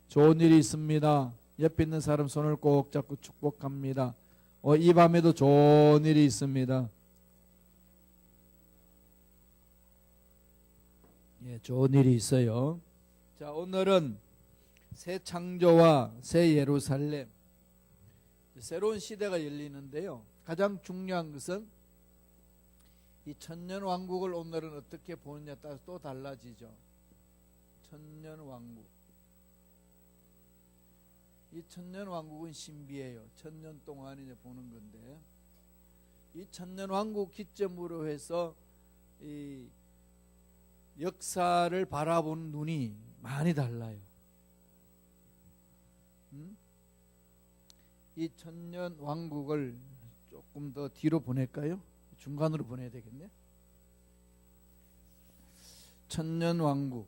좋은 일이 있습니다. 옆에 있는 사람 손을 꼭 잡고 축복합니다. 이 밤에도 좋은 일이 있습니다. 예, 좋은 일이 있어요. 자, 오늘은 새 창조와 새 예루살렘, 새로운 시대가 열리는데요. 가장 중요한 것은 이 천년왕국을 오늘은 어떻게 보느냐에 따라서 또 달라지죠. 천년왕국. 이 천년왕국은 신비해요. 천년 동안 이제 보는 건데, 이 천년왕국 기점으로 해서 이 역사를 바라보는 눈이 많이 달라요. 이 천년왕국을 조금 더 뒤로 보낼까요? 중간으로 보내야 되겠네. 천년왕국.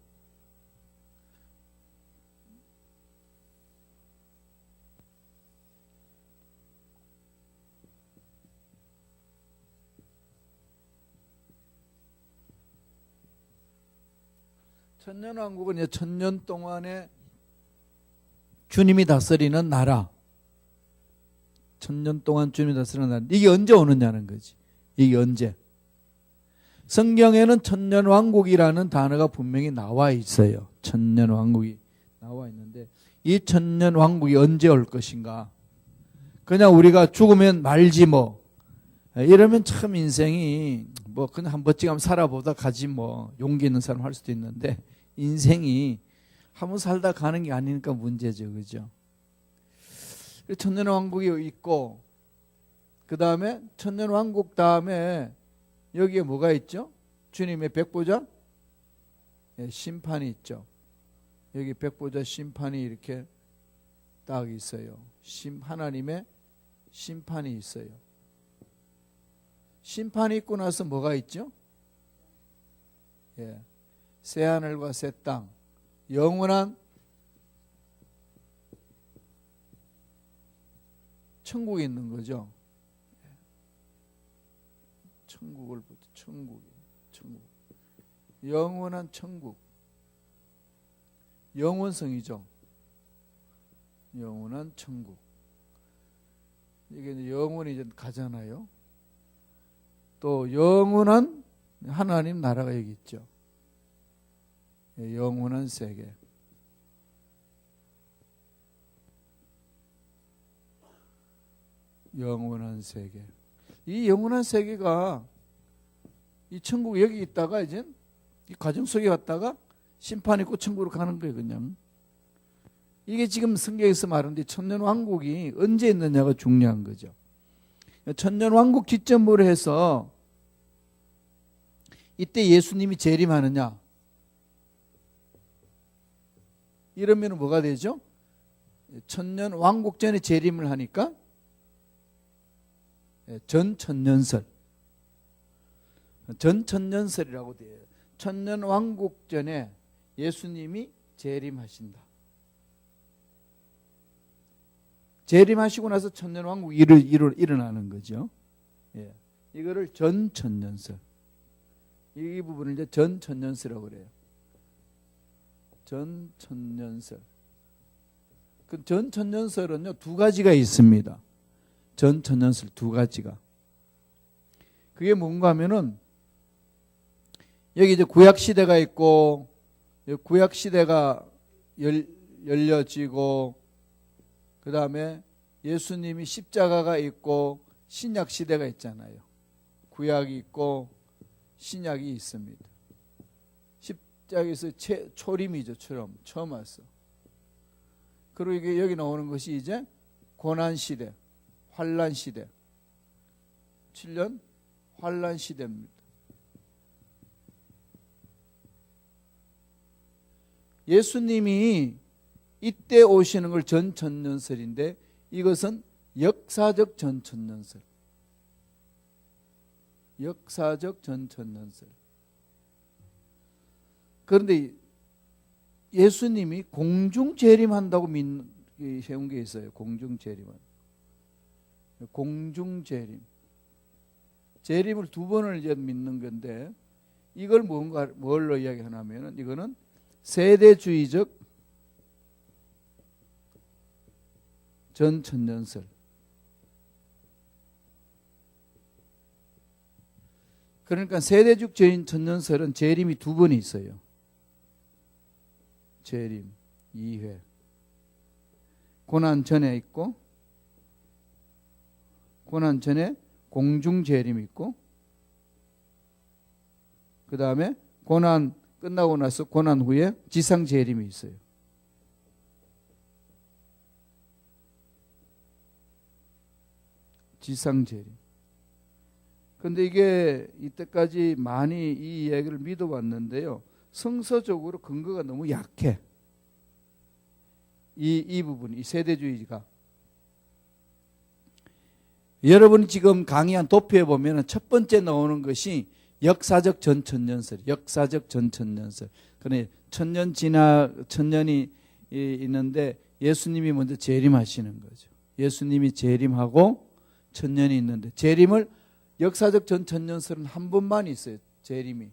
천년왕국은 천년 동안에 주님이 다스리는 나라. 천년 동안 주님이 다스리는 나라. 이게 언제 오느냐는 거지. 이게 언제. 성경에는 천년왕국이라는 단어가 분명히 나와 있어요. 천년왕국이 나와 있는데, 이 천년왕국이 언제 올 것인가. 그냥 우리가 죽으면 말지 뭐, 이러면 참 인생이 뭐 그냥 한 번쯤 살아보다 가지 뭐, 용기 있는 사람 할 수도 있는데, 인생이 한번 살다 가는 게 아니니까 문제죠. 그죠? 천년왕국이 있고, 그 다음에 천년왕국 다음에 여기에 뭐가 있죠? 주님의 백보자? 예, 심판이 있죠. 여기 백보자 심판이 이렇게 딱 있어요. 하나님의 심판이 있어요. 심판이 있고 나서 뭐가 있죠? 예, 새하늘과 새 땅, 영원한 천국이 있는 거죠. 천국을 보죠. 천국. 영원한 천국. 영원성이죠. 영원한 천국. 이게 이제 영원히 이제 가잖아요. 또 영원한 하나님 나라가 여기 있죠. 영원한 세계. 영원한 세계. 이 영원한 세계가 이 천국 여기 있다가 이제 이 과정 속에 왔다가 심판 있고 천국으로 가는 거예요. 그냥 이게 지금 성경에서 말하는데 천년왕국이 언제 있느냐가 중요한 거죠. 천년왕국 기점으로 해서 이때 예수님이 재림하느냐, 이러면 뭐가 되죠? 천년왕국 전에 재림을 하니까 전천년설. 전천년설이라고 돼요. 천년왕국 전에 예수님이 재림하신다. 재림하시고 나서 천년왕국이 일어나는 거죠. 예. 이거를 전천년설. 이 부분을 이제 전천년설이라고 그래요. 전천년설. 그 전천년설은요, 두 가지가 있습니다. 전천년설 두 가지가. 그게 뭔가 하면은, 여기 이제 구약시대가 있고, 구약시대가 열려지고, 그 다음에 예수님이 십자가가 있고, 신약시대가 있잖아요. 구약이 있고, 신약이 있습니다. 십자가에서 초림이죠. 처음 왔어. 그리고 이게 여기 나오는 것이 이제 고난시대, 환란시대. 7년 환란시대입니다. 예수님이 이때 오시는 걸 전천년설인데, 이것은 역사적 전천년설. 역사적 전천년설. 그런데 예수님이 공중재림한다고 세운 게 있어요. 공중재림은. 공중재림. 재림을 두 번을 이제 믿는 건데, 이걸 뭘로 이야기하냐면은, 이거는 세대주의적 전천년설. 그러니까 세대주 전천년설은 재림이 두 번이 있어요. 재림 2회. 고난 전에 있고, 고난 전에 공중 재림이 있고, 그 다음에 고난 끝나고 나서 고난 후에 지상 재림이 있어요. 지상 재림. 근데 이게 이때까지 많이 이 이야기를 믿어왔는데요. 성서적으로 근거가 너무 약해. 이 부분, 이 세대주의가. 여러분 지금 강의한 도표에 보면 첫 번째 나오는 것이 역사적 전천년설, 역사적 전천년설. 그러니 천년이 있는데 예수님이 먼저 재림하시는 거죠. 예수님이 재림하고 천년이 있는데 재림을 역사적 전천년설은 한 번만 있어요. 재림이.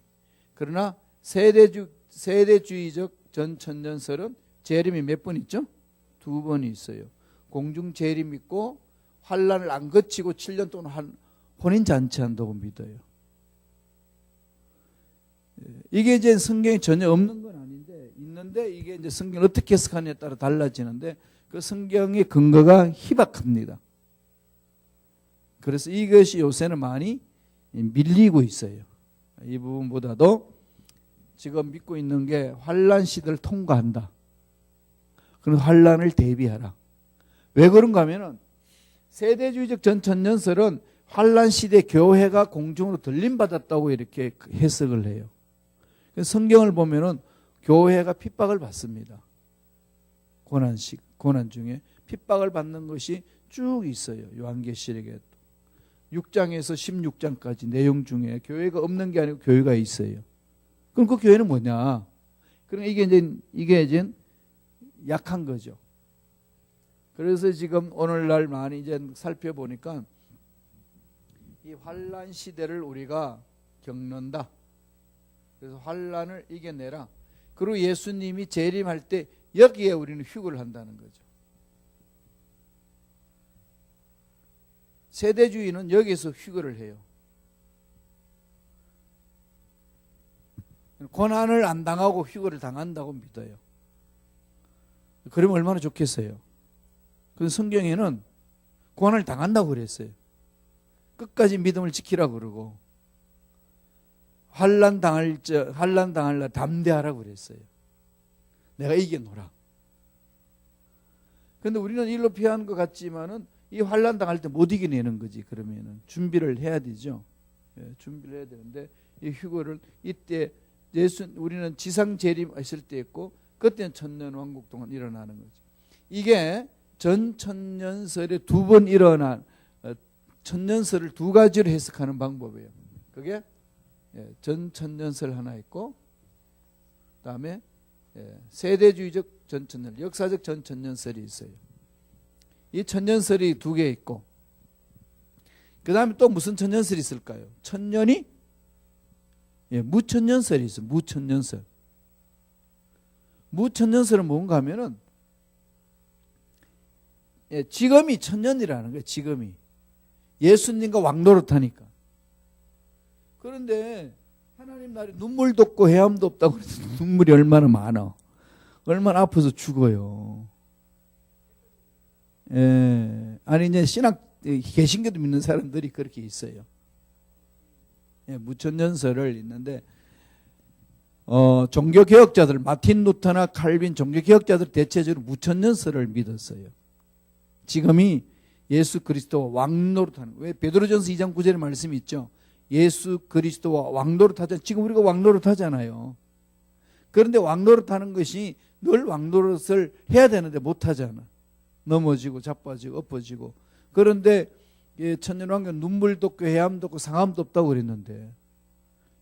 그러나 세대주의적 전천년설은 재림이 몇 번 있죠? 두 번이 있어요. 공중 재림 있고 환란을 안 거치고 7년 동안 혼인 잔치한다고 믿어요. 이게 이제 성경에 전혀 없는 건 아닌데 있는데 이게 이제 성경을 어떻게 해석하느냐에 따라 달라지는데 그 성경의 근거가 희박합니다. 그래서 이것이 요새는 많이 밀리고 있어요. 이 부분보다도 지금 믿고 있는 게 환란 시대를 통과한다. 그런 환란을 대비하라. 왜 그런가 하면은 세대주의적 전천년설은 환란 시대 교회가 공중으로 들림받았다고 이렇게 해석을 해요. 성경을 보면은 교회가 핍박을 받습니다. 고난 중에 핍박을 받는 것이 쭉 있어요. 요한계시록에 6장에서 16장까지 내용 중에 교회가 없는 게 아니고 교회가 있어요. 그럼 그 교회는 뭐냐? 그러니까 이게 이제 약한 거죠. 그래서 지금 오늘날 많이 이제 살펴보니까 이 환란 시대를 우리가 겪는다. 그래서 환란을 이겨내라. 그리고 예수님이 재림할 때 여기에 우리는 휴거를 한다는 거죠. 세대주의는 여기에서 휴거를 해요. 고난을 안 당하고 휴거를 당한다고 믿어요. 그러면 얼마나 좋겠어요. 그 성경에는 고난을 당한다고 그랬어요. 끝까지 믿음을 지키라고 그러고 환난 당할 날 담대하라고 그랬어요. 내가 이겨놓으라. 그런데 우리는 일로 피하는 것 같지만은 이 환난 당할 때 못 이겨내는 거지. 그러면은 준비를 해야 되죠. 준비를 해야 되는데 이 휴거를 이때 우리는 지상 재림했을 때 있고 그때는 천년 왕국 동안 일어나는 거죠. 이게 전천년설에 두 번 일어난 천년설을 두 가지로 해석하는 방법이에요. 그게 전천년설 하나 있고 그다음에 세대주의적 전천년, 역사적 전천년설이 있어요. 이 천년설이 두 개 있고 그 다음에 또 무슨 천년설이 있을까요? 천년이 무천년설이 있어요. 무천년설. 무천년설은 뭔가 하면은 지금이 천년이라는 거예요. 지금이 예수님과 왕노릇하니까. 그런데 하나님 나라에 눈물도 없고 해함도 없다고 그래서 눈물이 얼마나 많아. 얼마나 아파서 죽어요. 아니 이제 신학 개신교도 믿는 사람들이 그렇게 있어요. 무천년설을 있는데 종교개혁자들 마틴 루터나 칼빈 종교개혁자들 대체적으로 무천년설을 믿었어요. 지금이 예수 그리스도와 왕노릇하는, 왜 베드로전서 2장 9절에 말씀이 있죠. 예수 그리스도와 왕노릇하자. 지금 우리가 왕노릇하잖아요. 그런데 왕노릇하는 것이 늘 왕노릇을 해야 되는데 못하잖아. 넘어지고 자빠지고 엎어지고. 그런데 천년왕국은 눈물도 없고 해함도 없고 상함도 없다고 그랬는데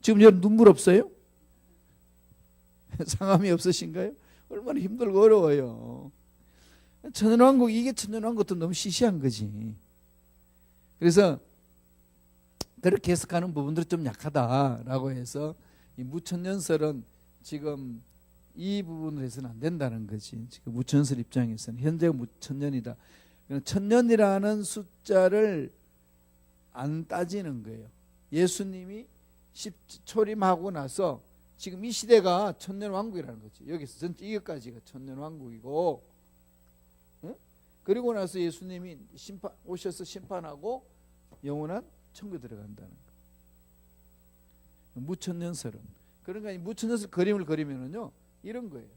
지금 여러분 눈물 없어요? 상함이 없으신가요? 얼마나 힘들고 어려워요. 천년왕국, 이게 천년왕국도 너무 시시한 거지. 그래서 그렇게 해석하는 부분들이 좀 약하다라고 해서 이 무천년설은 지금 이 부분을 해서는 안 된다는 거지. 지금 무천년설 입장에서는 현재가 무천년이다. 천년이라는 숫자를 안 따지는 거예요. 예수님이 초림하고 나서 지금 이 시대가 천년왕국이라는 거지. 여기서 전체 이것까지가 천년왕국이고, 그리고 나서 예수님이 오셔서 심판하고 영원한 천국에 들어간다는 거예요. 무천년설은. 그러니까 이 무천년설 그림을 그리면은요, 이런 거예요.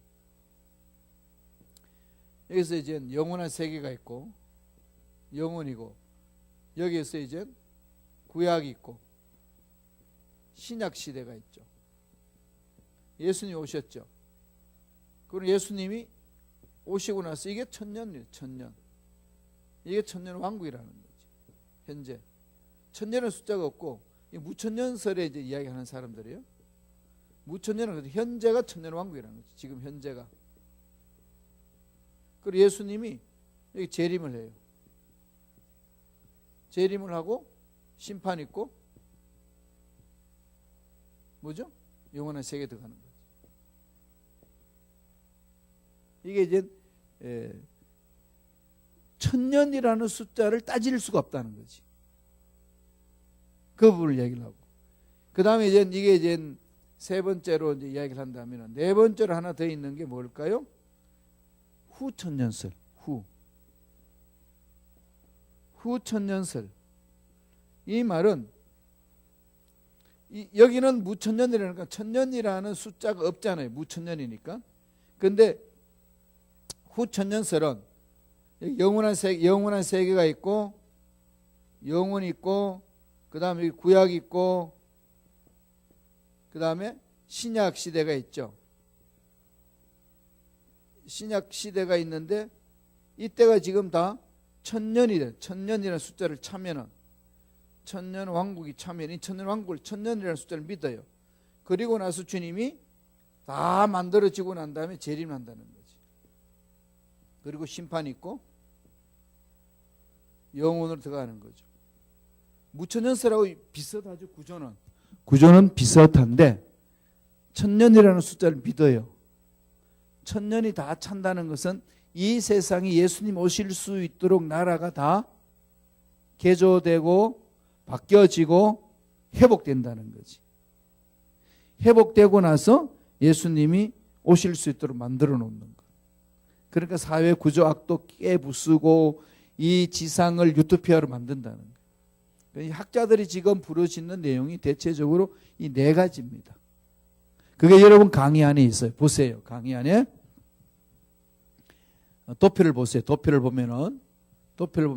여기서 이제 영원한 세계가 있고, 영원이고, 여기에서 이제 구약이 있고, 신약 시대가 있죠. 예수님이 오셨죠. 그리고 예수님이 오시고 나서 이게 천년이에요. 천년. 이게 천년 왕국이라는 거지. 현재 천년의 숫자가 없고, 무천년설에 이제 이야기하는 사람들이에요. 무천년은 현재가 천년 왕국이라는 거지. 지금 현재가. 그리고 예수님이 여기 재림을 해요. 재림을 하고 심판 있고, 뭐죠? 영원한 세계에 들어가는 거지. 이게 이제 천년이라는 숫자를 따질 수가 없다는 거지. 그 부분을 얘기를 하고, 그 다음에 이게 이제 세 번째로 이제 이야기를 한다면, 네 번째로 하나 더 있는 게 뭘까요? 후천년설. 후천년설. 이 말은 여기는 무천년이라니까 천년이라는 숫자가 없잖아요. 무천년이니까. 근데 후천년설은 영원한 세계가 있고, 영혼이 있고, 그 다음에 구약이 있고, 그 다음에 신약 시대가 있죠. 신약 시대가 있는데, 이때가 지금 다 천년이 돼. 천년이라는 숫자를 차면은, 천년 왕국이 차면 이 천년 왕국을 천년이라는 숫자를 믿어요. 그리고 나서 주님이 다 만들어지고 난 다음에 재림한다는 거지. 그리고 심판이 있고 영혼으로 들어가는 거죠. 무천년설하고 비슷하죠. 구조는 비슷한데 천년이라는 숫자를 믿어요. 천년이 다 찬다는 것은 이 세상이 예수님 오실 수 있도록 나라가 다 개조되고 바뀌어지고 회복된다는 거지. 회복되고 나서 예수님이 오실 수 있도록 만들어 놓는 것. 그러니까 사회 구조학도 깨부수고 이 지상을 유토피아로 만든다는 거예요. 학자들이 지금 부르짖는 내용이 대체적으로 이 네 가지입니다. 그게 여러분 강의 안에 있어요. 보세요. 강의 안에 도표를 보세요. 도표를 보면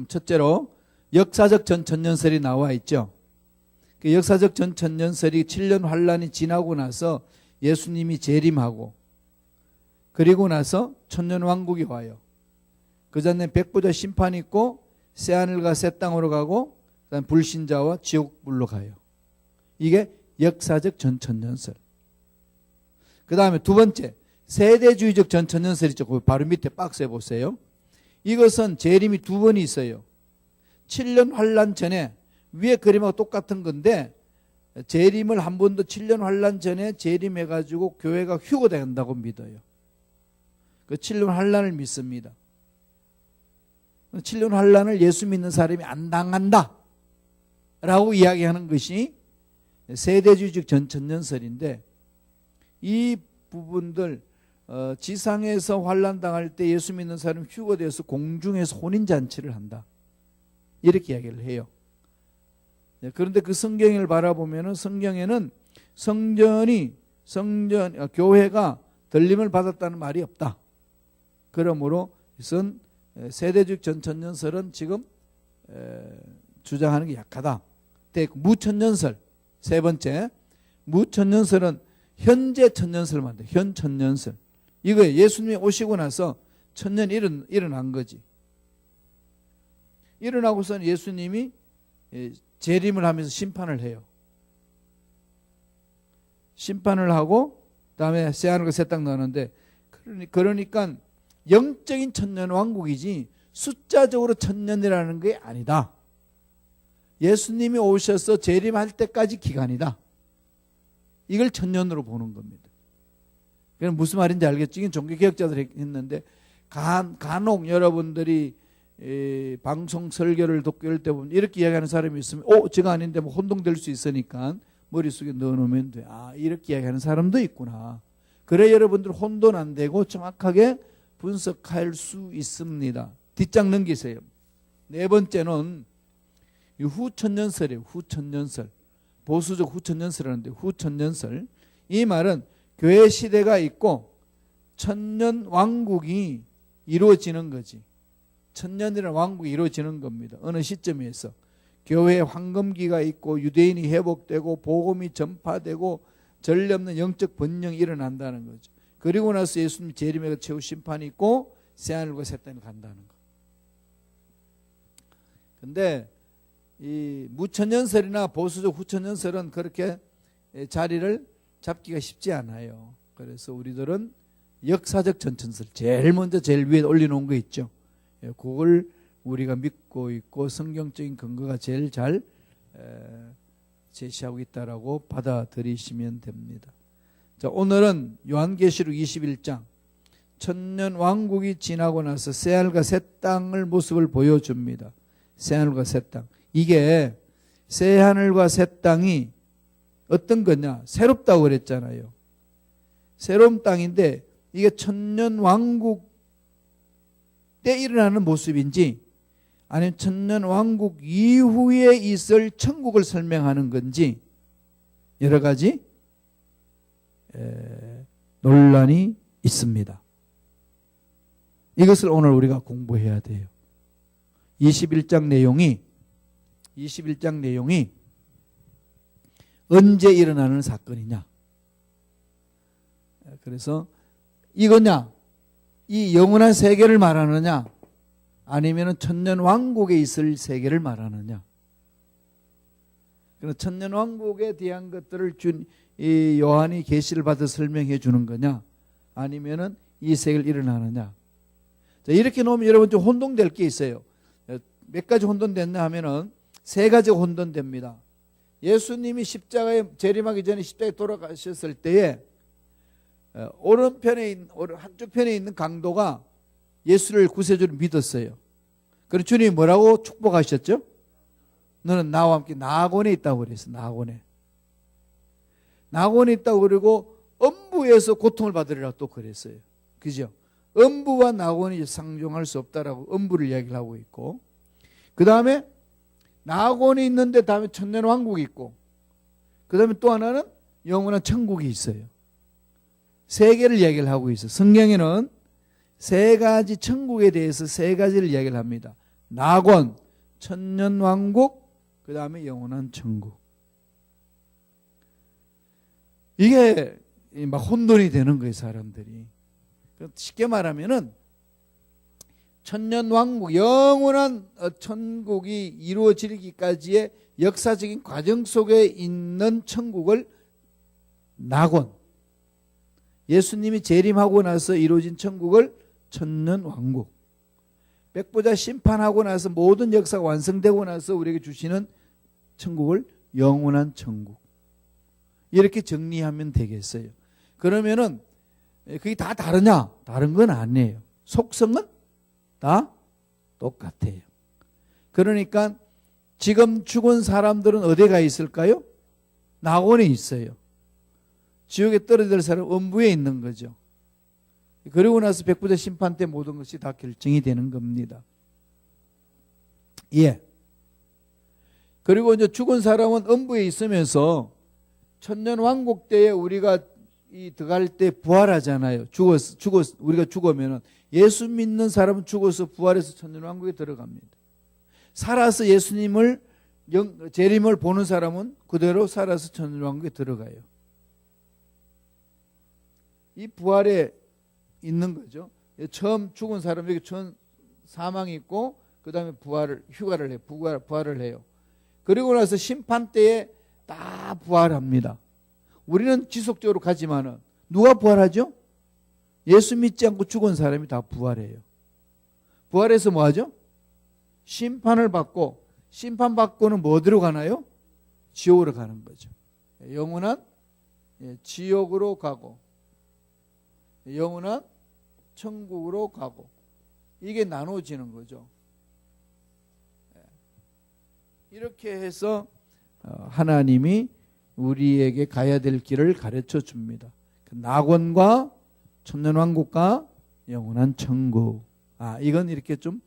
첫째로 역사적 전천년설이 나와 있죠. 그 역사적 전천년설이 7년 환란이 지나고 나서 예수님이 재림하고, 그리고 나서 천년왕국이 와요. 그 전에 백보자 심판이 있고, 새하늘과 새 땅으로 가고, 그다음 불신자와 지옥불로 가요. 이게 역사적 전천년설. 그 다음에 두 번째, 세대주의적 전천년설이 있죠. 그 바로 밑에 박스에 보세요. 이것은 재림이 두 번이 있어요. 7년 환란 전에, 위에 그림하고 똑같은 건데 재림을 한 번 더 7년 환란 전에 재림해가지고 교회가 휴거된다고 믿어요. 그 7년 환란을 믿습니다. 7년 환란을 예수 믿는 사람이 안 당한다 라고 이야기하는 것이 세대주의적 전천년설인데, 이 부분들 지상에서 환란 당할 때 예수 믿는 사람이 휴거돼서 공중에서 혼인잔치를 한다, 이렇게 이야기를 해요. 그런데 그 성경을 바라보면은 성경에는 교회가 들림을 받았다는 말이 없다. 그러므로 이것은 세대주의 전천년설은 지금 주장하는 게 약하다. 무천년설, 세 번째, 무천년설은 현재 천년설을 만들어요. 현천년설. 이거예요. 예수님이 오시고 나서 천년이 일어난 거지. 일어나고서는 예수님이 재림을 하면서 심판을 해요. 심판을 하고 그다음에 새하늘과 새 땅 나오는데, 그러니까 영적인 천년 왕국이지 숫자적으로 천년이라는 게 아니다. 예수님이 오셔서 재림할 때까지 기간이다. 이걸 천년으로 보는 겁니다. 그럼 무슨 말인지 알겠죠? 이건 종교개혁자들이 했는데 간혹 여러분들이 방송 설교를 듣고 이럴 때 보면 이렇게 이야기하는 사람이 있으면 제가 아닌데 뭐 혼동될 수 있으니까 머릿속에 넣어놓으면 돼. 이렇게 이야기하는 사람도 있구나. 그래 여러분들 혼돈 안 되고 정확하게 분석할 수 있습니다. 뒷장 넘기세요. 네 번째는 후천년설이에요. 후천년설. 보수적 후천년설이라는데 후천년설. 이 말은 교회 시대가 있고 천년왕국이 이루어지는 거지. 천년이라는 왕국이 이루어지는 겁니다. 어느 시점에서 교회에 황금기가 있고 유대인이 회복되고 복음이 전파되고 전례 없는 영적 번영이 일어난다는 거죠. 그리고 나서 예수님 재림의 최후 심판이 있고 새하늘과 새 땅을 간다는 거. 근데 이 무천년설이나 보수적 후천년설은 그렇게 자리를 잡기가 쉽지 않아요. 그래서 우리들은 역사적 전천설, 제일 먼저 제일 위에 올려놓은 거 있죠. 그걸 우리가 믿고 있고 성경적인 근거가 제일 잘 제시하고 있다라고 받아들이시면 됩니다. 자, 오늘은 요한계시록 21장 천년 왕국이 지나고 나서 새하늘과 새 땅을 모습을 보여줍니다. 새하늘과 새 땅. 이게 새하늘과 새 땅이 어떤 거냐? 새롭다고 그랬잖아요. 새로운 땅인데 이게 천년 왕국 때 일어나는 모습인지 아니면 천년 왕국 이후에 있을 천국을 설명하는 건지 여러 가지 논란이 있습니다. 이것을 오늘 우리가 공부해야 돼요. 21장 내용이 언제 일어나는 사건이냐. 그래서 이거냐, 이 영원한 세계를 말하느냐, 아니면 천년 왕국에 있을 세계를 말하느냐. 그래서 천년 왕국에 대한 것들을 이 요한이 계시를 받아 설명해 주는 거냐, 아니면은 이 세계를 일어나느냐. 자, 이렇게 놓으면 여러분 좀 혼동될 게 있어요. 몇 가지 혼돈됐냐 하면은 세 가지가 혼돈됩니다. 예수님이 십자가에 재림하기 전에 십자가에 돌아가셨을 때에 오른편에 한쪽 편에 있는 강도가 예수를 구세주를 믿었어요. 그래서 주님이 뭐라고 축복하셨죠? 너는 나와 함께 나곤에 있다고 그랬어. 나곤에 있다고 그러고 음부에서 고통을 받으리라 또 그랬어요. 그죠? 음부와 나곤이 상종할 수 없다라고 음부를 이야기를 하고 있고, 그 다음에 나곤이 있는데 다음에 천년 왕국이 있고, 그 다음에 또 하나는 영원한 천국이 있어요. 세 개를 이야기를 하고 있어요. 성경에는 세 가지 천국에 대해서 세 가지를 이야기를 합니다. 나곤, 천년 왕국, 그 다음에 영원한 천국. 이게 막 혼돈이 되는 거예요, 사람들이. 쉽게 말하면은 천년 왕국, 영원한 천국이 이루어지기까지의 역사적인 과정 속에 있는 천국을 나곤, 예수님이 재림하고 나서 이루어진 천국을 천년 왕국, 백보자 심판하고 나서 모든 역사가 완성되고 나서 우리에게 주시는 천국을 영원한 천국. 이렇게 정리하면 되겠어요. 그러면은 그게 다 다르냐? 다른 건 아니에요. 속성은 다 똑같아요. 그러니까 지금 죽은 사람들은 어디에 가 있을까요? 낙원에 있어요. 지옥에 떨어질 사람은 음부에 있는 거죠. 그리고 나서 백부자 심판 때 모든 것이 다 결정이 되는 겁니다. 예. 그리고 이제 죽은 사람은 음부에 있으면서 천년 왕국 때에 우리가 들어갈 때 부활하잖아요. 우리가 죽으면은 예수 믿는 사람은 죽어서 부활해서 천년 왕국에 들어갑니다. 살아서 예수님을 재림을 보는 사람은 그대로 살아서 천년 왕국에 들어가요. 이 부활에 있는 거죠. 처음 죽은 사람 여기 처음 사망이 있고 그 다음에 휴가를 해요. 부활을 해요. 그리고 나서 심판 때에 다 부활합니다. 우리는 지속적으로 가지만은 누가 부활하죠? 예수 믿지 않고 죽은 사람이 다 부활해요. 부활해서 뭐 하죠? 심판을 받고, 심판받고는 뭐 어디로 가나요? 지옥으로 가는 거죠. 영원한 지옥으로 가고 영원한 천국으로 가고, 이게 나눠지는 거죠. 이렇게 해서 하나님이 우리에게 가야 될 길을 가르쳐 줍니다. 그 낙원과 천년왕국과 영원한 천국. 이건 이렇게 좀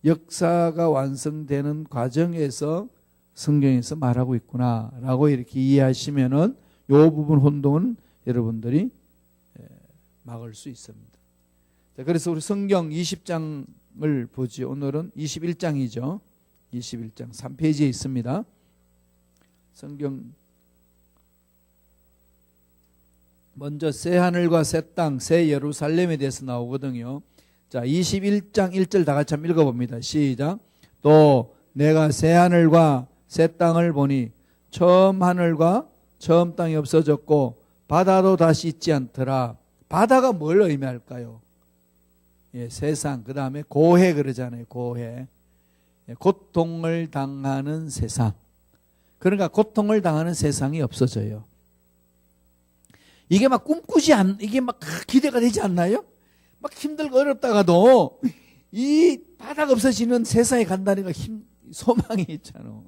역사가 완성되는 과정에서 성경에서 말하고 있구나라고 이렇게 이해하시면은 이 부분 혼동은 여러분들이 막을 수 있습니다. 자, 그래서 우리 성경 20장을 보지. 오늘은 21장이죠. 21장 3페이지에 있습니다. 성경 먼저 새 하늘과 새 땅, 새 예루살렘에 대해서 나오거든요. 자, 21장 1절 다 같이 한번 읽어봅니다. 시작. 또 내가 새 하늘과 새 땅을 보니 처음 하늘과 처음 땅이 없어졌고 바다도 다시 있지 않더라. 바다가 뭘 의미할까요? 세상, 그 다음에 고해 그러잖아요. 고해. 고통을 당하는 세상. 그러니까 고통을 당하는 세상이 없어져요. 이게 막 이게 막 기대가 되지 않나요? 막 힘들고 어렵다가도 이 바다가 없어지는 세상에 간다니까 소망이 있잖아.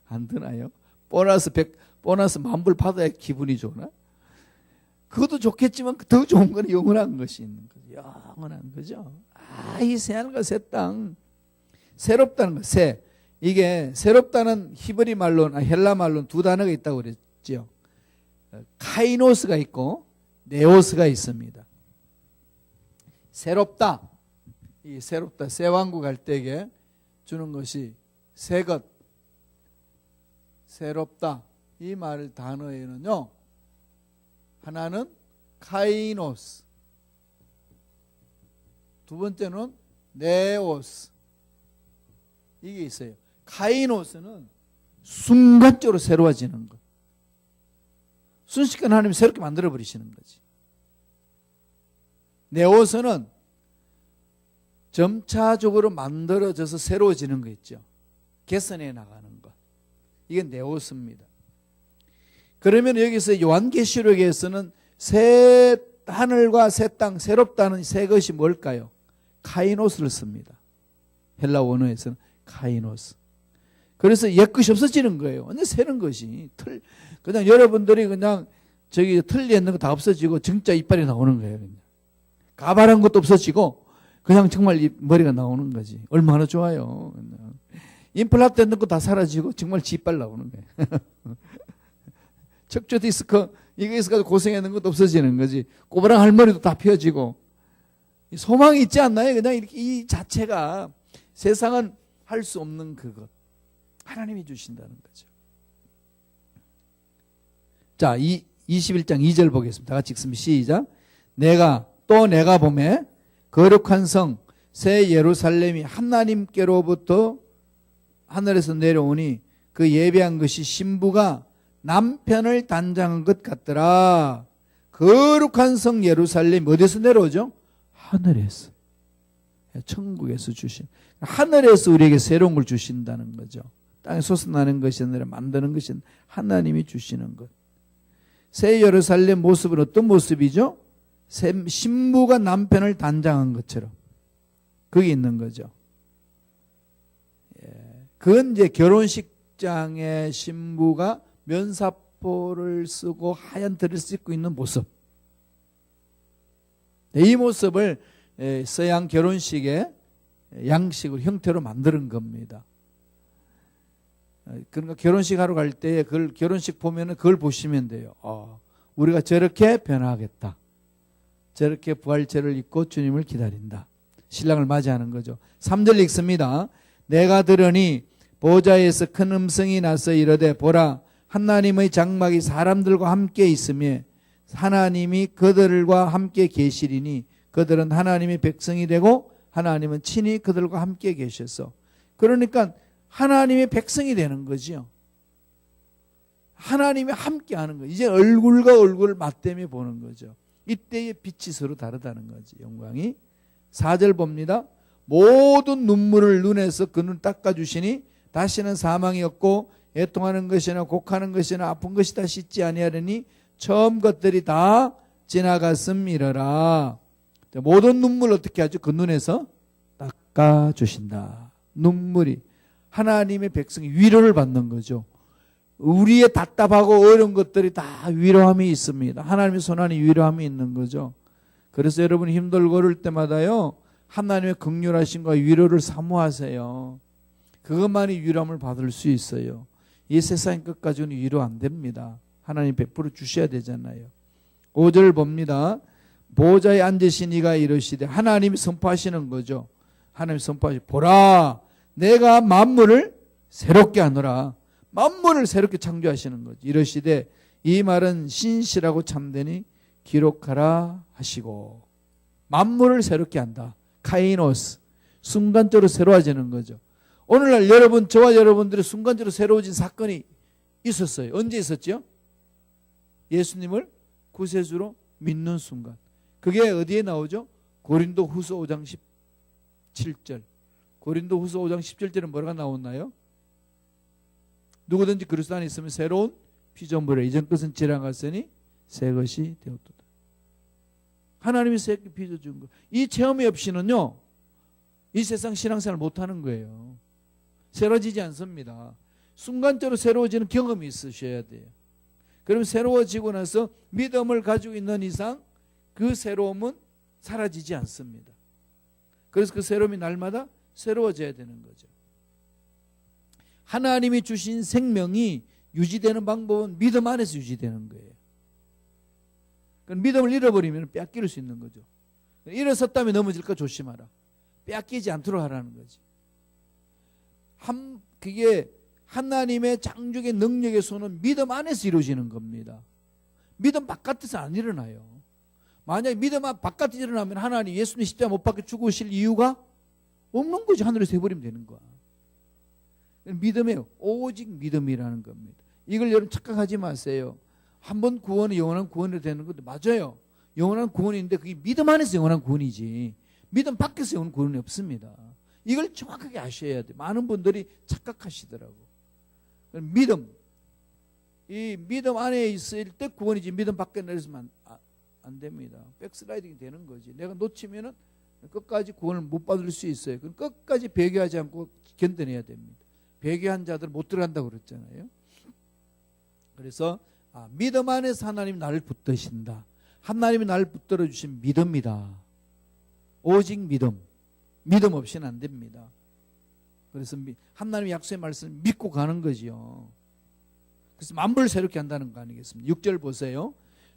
안 드나요? 보너스 10,000불 받아야 기분이 좋나? 그것도 좋겠지만 더 좋은 건 영원한 것이 있는 거죠. 영원한 거죠. 이 새하늘과 새 땅. 새롭다는 거, 새. 이게 새롭다는 히브리 말로는, 헬라 말로는 두 단어가 있다고 그랬죠. 카이노스가 있고 네오스가 있습니다. 새롭다. 이 새롭다. 새 왕국 할 때에 주는 것이 새 것. 새롭다. 이 말 단어에는요. 하나는 카이노스. 두 번째는 네오스. 이게 있어요. 카이노스는 순간적으로 새로워지는 것. 순식간에 하나님이 새롭게 만들어버리시는 거지. 네오스는 점차적으로 만들어져서 새로워지는 거 있죠. 개선해 나가는 것. 이게 네오스입니다. 그러면 여기서 요한계시록에서는 새 하늘과 새 땅, 새롭다는 새 것이 뭘까요? 카이노스를 씁니다. 헬라 원어에서는 카이노스. 그래서 옛것이 없어지는 거예요. 완전 새는 것이. 그냥 여러분들이 그냥 틀리에 있는 거 다 없어지고 진짜 이빨이 나오는 거예요. 그냥. 가발한 것도 없어지고 그냥 정말 머리가 나오는 거지. 얼마나 좋아요. 그냥. 임플란트 있는 거 다 사라지고 정말 지빨 나오는 거예요. 척추 디스크 이거 있어가지고 고생하는 것도 없어지는 거지. 꼬부랑 할머니도 다 펴지고 소망이 있지 않나요? 그냥 이렇게 이 자체가 세상은 할 수 없는 그것. 하나님이 주신다는 거죠. 자, 21장 2절 보겠습니다. 다 같이 읽습니다. 시작. 내가 보매 거룩한 성 새 예루살렘이 하나님께로부터 하늘에서 내려오니 그 예배한 것이 신부가 남편을 단장한 것 같더라. 거룩한 성 예루살렘 어디서 내려오죠? 하늘에서. 천국에서 주신. 하늘에서 우리에게 새로운 걸 주신다는 거죠. 땅에 솟아나는 것이 아니라 만드는 것이 하나님이 주시는 것. 새 예루살렘 모습은 어떤 모습이죠? 신부가 남편을 단장한 것처럼. 그게 있는 거죠. 그건 이제 결혼식장의 신부가 면사포를 쓰고 하얀 드레스 입고 있는 모습. 이 모습을 서양 결혼식의 양식으로 형태로 만드는 겁니다. 그러니까 결혼식 하러 갈 때 그걸 결혼식 보면은 그걸 보시면 돼요. 우리가 저렇게 변화하겠다. 저렇게 부활체를 입고 주님을 기다린다. 신랑을 맞이하는 거죠. 3절 읽습니다. 내가 들으니 보좌에서 큰 음성이 나서 이르되 보라 하나님의 장막이 사람들과 함께 있으며 하나님이 그들과 함께 계시리니 그들은 하나님의 백성이 되고 하나님은 친히 그들과 함께 계셔서. 그러니까 하나님의 백성이 되는 거죠. 하나님이 함께 하는 거죠. 이제 얼굴과 얼굴을 맞대며 보는 거죠. 이때의 빛이 서로 다르다는 거지. 영광이. 4절 봅니다. 모든 눈물을 눈에서 그 눈 닦아주시니 다시는 사망이 없고 애통하는 것이나 곡하는 것이나 아픈 것이 다시 있지 아니하려니 처음 것들이 다 지나갔음이러라. 모든 눈물 어떻게 하죠? 그 눈에서 닦아주신다. 눈물이 하나님의 백성이 위로를 받는 거죠. 우리의 답답하고 어려운 것들이 다 위로함이 있습니다. 하나님의 손안에 위로함이 있는 거죠. 그래서 여러분 힘들고 어려울 때마다요, 하나님의 긍휼하심과 위로를 사모하세요. 그것만이 위로함을 받을 수 있어요. 이 세상 끝까지는 위로 안 됩니다. 하나님 100% 주셔야 되잖아요. 5절 봅니다. 보좌에 앉으신 이가 이르시되, 하나님이 선포하시는 거죠. 하나님이 선포하시고, 보라 내가 만물을 새롭게 하노라. 만물을 새롭게 창조하시는 거죠. 이르시되 이 말은 신실하고 참되니 기록하라 하시고. 만물을 새롭게 한다. 카이노스, 순간적으로 새로워지는 거죠. 오늘날 여러분, 저와 여러분들이 순간적으로 새로워진 사건이 있었어요. 언제 있었죠? 예수님을 구세주로 믿는 순간. 그게 어디에 나오죠? 고린도 후서 5장 17절. 고린도 후서 5장 17절에 뭐가 나오나요? 누구든지 그리스도 안에 있으면 새로운 피조물이라. 이전 것은 지나갔으니 새 것이 되었도다. 하나님이 새롭게 빚어준 거. 이 체험이 없이는요, 이 세상 신앙생활 못하는 거예요. 새로워지지 않습니다. 순간적으로 새로워지는 경험이 있으셔야 돼요. 그럼 새로워지고 나서 믿음을 가지고 있는 이상 그 새로움은 사라지지 않습니다. 그래서 그 새로움이 날마다 새로워져야 되는 거죠. 하나님이 주신 생명이 유지되는 방법은 믿음 안에서 유지되는 거예요. 믿음을 잃어버리면 빼앗길 수 있는 거죠. 일어섰다면 넘어질까 조심하라. 빼앗기지 않도록 하라는 거지. 그게 하나님의 창조의 능력의 손은 믿음 안에서 이루어지는 겁니다. 믿음 바깥에서 안 일어나요. 만약에 믿음 바깥에서 일어나면 하나님 예수님 십자가 못 박혀 죽으실 이유가 없는 거죠. 하늘에서 해버리면 되는 거야. 믿음이에요. 오직 믿음이라는 겁니다. 이걸 여러분 착각하지 마세요. 한 번 구원이 영원한 구원이 되는 것도 맞아요. 영원한 구원인데 그게 믿음 안에서 영원한 구원이지 믿음 밖에서 영원한 구원이 없습니다. 이걸 정확하게 아셔야 돼요. 많은 분들이 착각하시더라고. 믿음, 이 믿음 안에 있을 때 구원이지 믿음 밖에 내려서면 안 됩니다. 백슬라이딩이 되는 거지. 내가 놓치면은 끝까지 구원을 못 받을 수 있어요. 그럼 끝까지 배교하지 않고 견뎌내야 됩니다. 배교한 자들 못 들어간다고 그랬잖아요. 그래서 믿음 안에서 하나님이 나를 붙드신다. 하나님이 나를 붙들어 주신 믿음이다. 오직 믿음. 믿음 없이는 안 됩니다. 그래서 하나님의 약속의 말씀을 믿고 가는 거지요. 그래서 만물을 새롭게 한다는 거 아니겠습니까? 6절 보세요.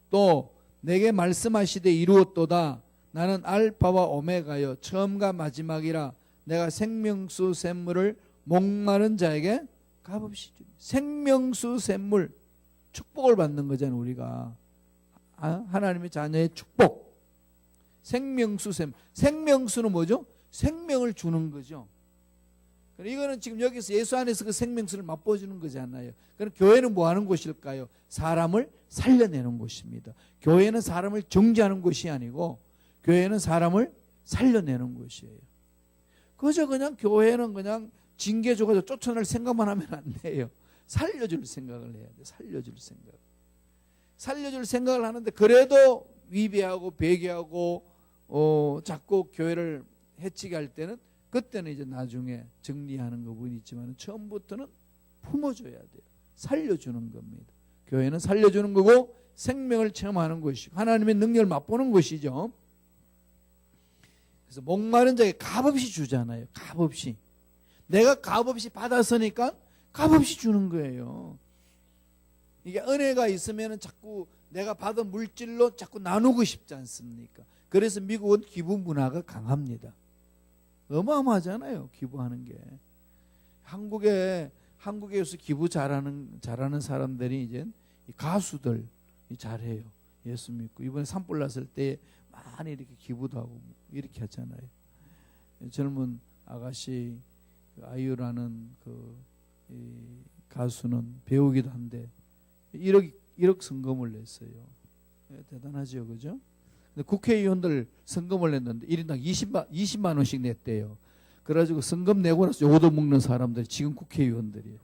또 내게 말씀하시되 이루었도다. 나는 알파와 오메가여 처음과 마지막이라. 내가 생명수 샘물을 목마른 자에게 값없이 주리. 생명수 샘물, 축복을 받는 거잖아요. 우리가 하나님의 자녀의 축복. 생명수 샘물. 생명수는 뭐죠? 생명을 주는 거죠. 이거는 지금 여기서 예수 안에서 그 생명수를 맛보여주는 거잖아요. 그럼 교회는 뭐 하는 곳일까요? 사람을 살려내는 곳입니다. 교회는 사람을 정죄하는 곳이 아니고 교회는 사람을 살려내는 곳이에요. 그저 그냥 교회는 그냥 징계 줘가지고 쫓아낼 생각만 하면 안 돼요. 살려줄 생각을 해야 돼요. 살려줄 생각. 살려줄 생각을 하는데 그래도 위배하고 배교하고 자꾸 교회를 해치게 할 때는 그때는 이제 나중에 정리하는 부분이 있지만 처음부터는 품어줘야 돼요. 살려주는 겁니다. 교회는 살려주는 거고 생명을 체험하는 것이고 하나님의 능력을 맛보는 것이죠. 그래서 목마른 자에게 값없이 주잖아요. 값없이. 내가 값없이 받았으니까 값없이 주는 거예요. 이게 은혜가 있으면 자꾸 내가 받은 물질로 자꾸 나누고 싶지 않습니까? 그래서 미국은 기부 문화가 강합니다. 어마어마하잖아요. 기부하는 게. 한국에서 기부 잘하는 사람들이 이제 가수들 잘해요. 예수 믿고 이번에 산불 났을 때 많이 이렇게 기부도 하고 이렇게 하잖아요. 젊은 아가씨 아이유라는 가수는 배우기도 한데 1억 성금을 냈어요. 대단하죠, 그죠? 근데 국회의원들 성금을 냈는데 1인당 20만 원씩 냈대요. 그래가지고 성금 내고 나서 요도 먹는 사람들이 지금 국회의원들이에요.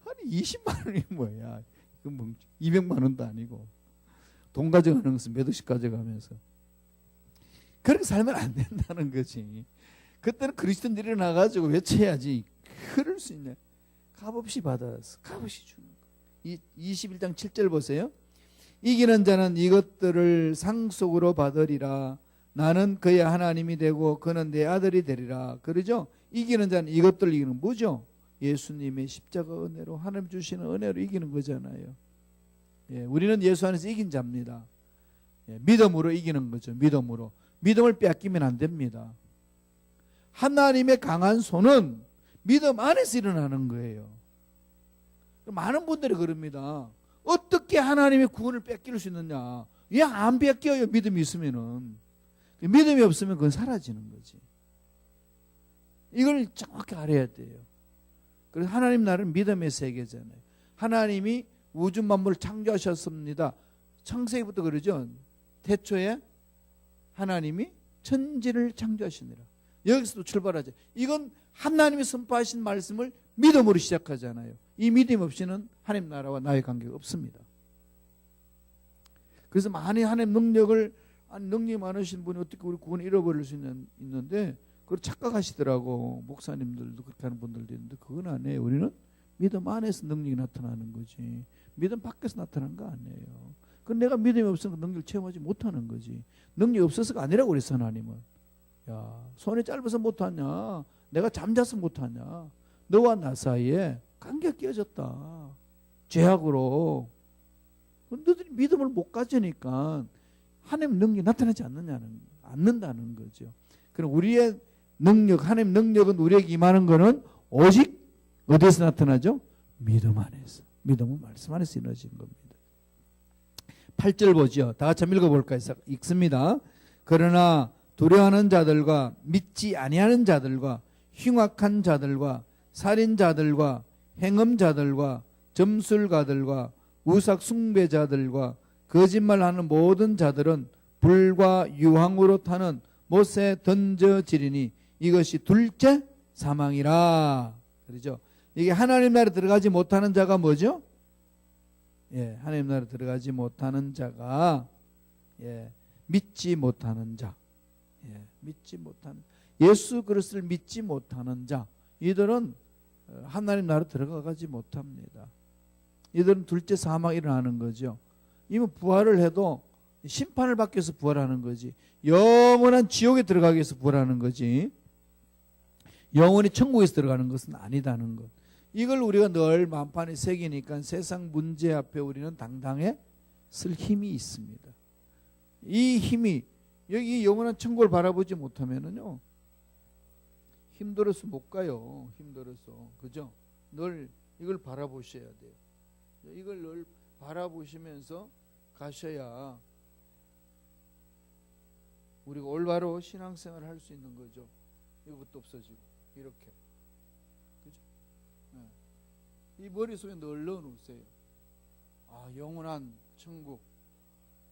아니 20만 원이 뭐야? 200만 원도 아니고 돈 가져가는 것은 몇 억씩 가져가면서 그렇게 살면 안 된다는 거지. 그때는 그리스도인들이 일어나가지고 외쳐야지. 그럴 수 있네. 값없이 받았어. 값없이 주는 거. 21장 7절 보세요. 이기는 자는 이것들을 상속으로 받으리라. 나는 그의 하나님이 되고 그는 내 아들이 되리라. 그러죠? 이기는 자는 이것들을 이기는 뭐죠? 예수님의 십자가 은혜로 하나님 주시는 은혜로 이기는 거잖아요. 예, 우리는 예수 안에서 이긴 자입니다. 예, 믿음으로 이기는 거죠. 믿음으로. 믿음을 빼앗기면 안 됩니다. 하나님의 강한 손은 믿음 안에서 일어나는 거예요. 많은 분들이 그럽니다. 어떻게 하나님의 구원을 뺏길 수 있느냐? 왜 안 뺏겨요? 믿음이 있으면은. 믿음이 없으면 그건 사라지는 거지. 이걸 정확히 알아야 돼요. 그래서 하나님 나라는 믿음의 세계잖아요. 하나님이 우주 만물을 창조하셨습니다. 창세기부터 그러죠. 태초에 하나님이 천지를 창조하시니라. 여기서도 출발하죠. 이건 하나님이 선포하신 말씀을 믿음으로 시작하잖아요. 이 믿음 없이는 하나님 나라와 나의 관계가 없습니다. 그래서 많이 하나님 능력이 많으신 분이 어떻게 우리 구원을 잃어버릴 수 있는데 그걸 착각하시더라고. 목사님들도 그렇게 하는 분들도 있는데 그건 아니에요. 우리는 믿음 안에서 능력이 나타나는 거지. 믿음 밖에서 나타난 거 아니에요. 그건 내가 믿음이 없으면 능력을 체험하지 못하는 거지. 능력이 없어서가 아니라고 그랬어 하나님은. 야, 손이 짧아서 못하냐? 내가 잠자서 못하냐? 너와 나 사이에 관계가 깨어졌다. 죄악으로. 너희들이 믿음을 못 가지니까 하나님 능력이 나타나지 않는다는 거죠. 그럼 우리의 능력, 하나님 능력은 우리에게 임하는 것은 오직 어디에서 나타나죠? 믿음 안에서. 믿음은 말씀 안에서 이루어진 겁니다. 8절 보죠. 다 같이 한번 읽어볼까요? 읽습니다. 그러나 두려워하는 자들과 믿지 아니하는 자들과 흉악한 자들과 살인자들과 행음자들과 점술가들과 우상 숭배자들과 거짓말하는 모든 자들은 불과 유황으로 타는 못에 던져지리니 이것이 둘째 사망이라. 그렇죠? 이게 하나님 나라에 들어가지 못하는 자가 뭐죠? 예, 하나님 나라에 들어가지 못하는 자가 믿지 못하는 자. 예, 믿지 못하는 예수 그리스도를 믿지 못하는 자. 이들은 하나님 나라에 들어가지 못합니다. 이들은 둘째 사망이 일어나는 거죠. 이미 부활을 해도 심판을 받기 위해서 부활하는 거지. 영원한 지옥에 들어가기 위해서 부활하는 거지. 영원히 천국에서 들어가는 것은 아니다는 것. 이걸 우리가 늘 만판에 새기니까 세상 문제 앞에 우리는 당당해 쓸 힘이 있습니다. 이 힘이 여기 영원한 천국을 바라보지 못하면은요 힘들어서 못 가요. 힘들어서. 그죠? 늘 이걸 바라보셔야 돼요. 이걸 늘 바라보시면서 가셔야 우리가 올바로 신앙생활을 할 수 있는 거죠. 이것도 없어지고 이렇게. 그죠? 네. 이 머릿속에 늘 넣어놓으세요. 아, 영원한 천국,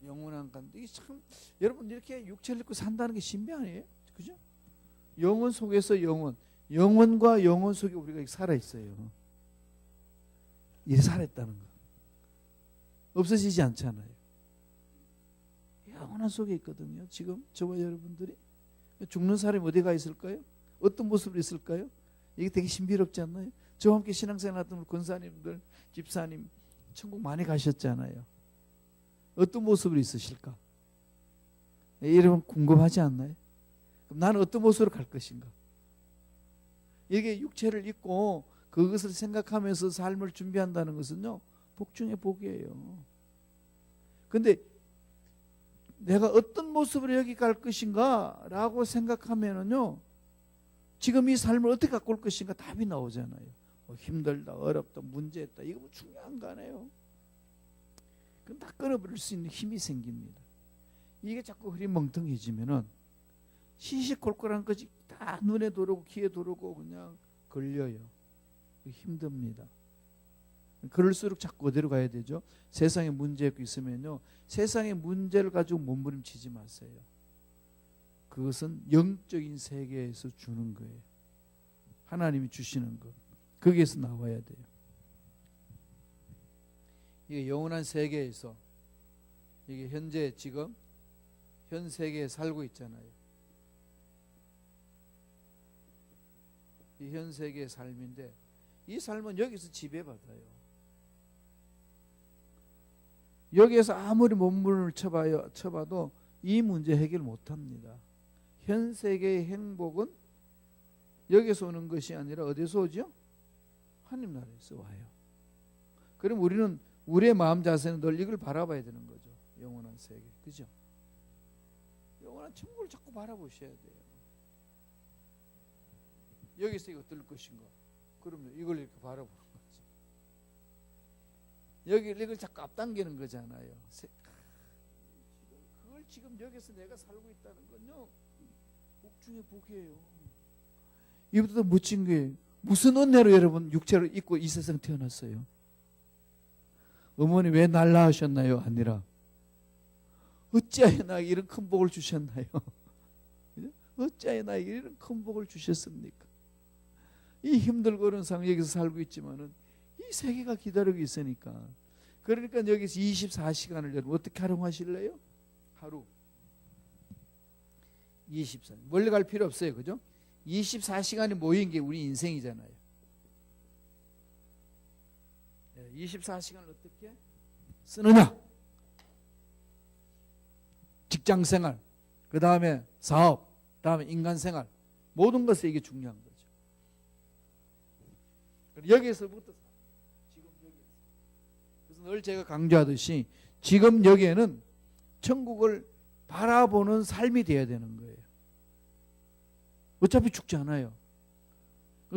영원한 간데 이게 참 여러분 이렇게 육체를 입고 산다는 게 신비 아니에요? 그죠? 영혼 속에서 영혼과 영혼 속에 우리가 살아 있어요. 이 살아있다는 거 없어지지 않잖아요. 영원한 속에 있거든요. 지금 저와 여러분들이 죽는 사람이 어디가 있을까요? 어떤 모습으로 있을까요? 이게 되게 신비롭지 않나요? 저와 함께 신앙생활 하던 권사님들, 집사님 천국 많이 가셨잖아요. 어떤 모습으로 있으실까? 여러분 궁금하지 않나요? 그럼 나는 어떤 모습으로 갈 것인가? 이게 육체를 입고 그것을 생각하면서 삶을 준비한다는 것은요 복 중에 복이에요. 근데 내가 어떤 모습으로 여기 갈 것인가 라고 생각하면은요 지금 이 삶을 어떻게 갖고 올 것인가 답이 나오잖아요. 뭐 힘들다, 어렵다, 문제 있다, 이거 뭐 중요한 거 아니에요. 그럼 다 끊어버릴 수 있는 힘이 생깁니다. 이게 자꾸 흐리멍텅해지면은 시시콜콜한 것이 다 눈에 들어오고 귀에 들어오고 그냥 걸려요. 힘듭니다. 그럴수록 자꾸 어디로 가야 되죠? 세상에 문제가 있으면요 세상의 문제를 가지고 몸부림치지 마세요. 그것은 영적인 세계에서 주는 거예요. 하나님이 주시는 것. 거기에서 나와야 돼요. 이게 영원한 세계에서 이게 현재 지금 현 세계에 살고 있잖아요. 이 현 세계의 삶인데 이 삶은 여기서 지배받아요. 여기에서 아무리 몸부림을 쳐봐도 이 문제 해결 못합니다. 현 세계의 행복은 여기서 오는 것이 아니라 어디서 오죠? 하나님 나라에서 와요. 그럼 우리는 우리의 마음 자세는 늘 이걸 바라봐야 되는 거죠. 영원한 세계. 그죠? 영원한 천국을 자꾸 바라보셔야 돼요. 여기서 이거 어떨 것인가? 그러면 이걸 이렇게 바라보는 거죠. 이걸 자꾸 앞당기는 거잖아요. 그걸 지금 여기서 내가 살고 있다는 건요, 복 중에 복이에요. 이보다 멋진 게 무슨 은혜로 여러분 육체를 입고 이 세상 태어났어요? 어머니 왜 날 낳으셨나요? 아니라 어찌하여 나에게 이런 큰 복을 주셨나요? 어찌하여 나에게 이런 큰 복을 주셨습니까? 이 힘들고 어려운 상황 여기서 살고 있지만은 이 세계가 기다리고 있으니까. 그러니까 여기서 24시간을 여러분 어떻게 활용하실래요? 하루 24시간. 멀리 갈 필요 없어요. 그죠? 24시간이 모인 게 우리 인생이잖아요. 24시간을 어떻게 쓰느냐? 직장생활, 그 다음에 사업, 그 다음에 인간생활, 모든 것에 이게 중요한 거죠. 여기에서부터 지금 여기에서. 그래서 늘 제가 강조하듯이 지금 여기에는 천국을 바라보는 삶이 돼야 되는 거예요. 어차피 죽지 않아요.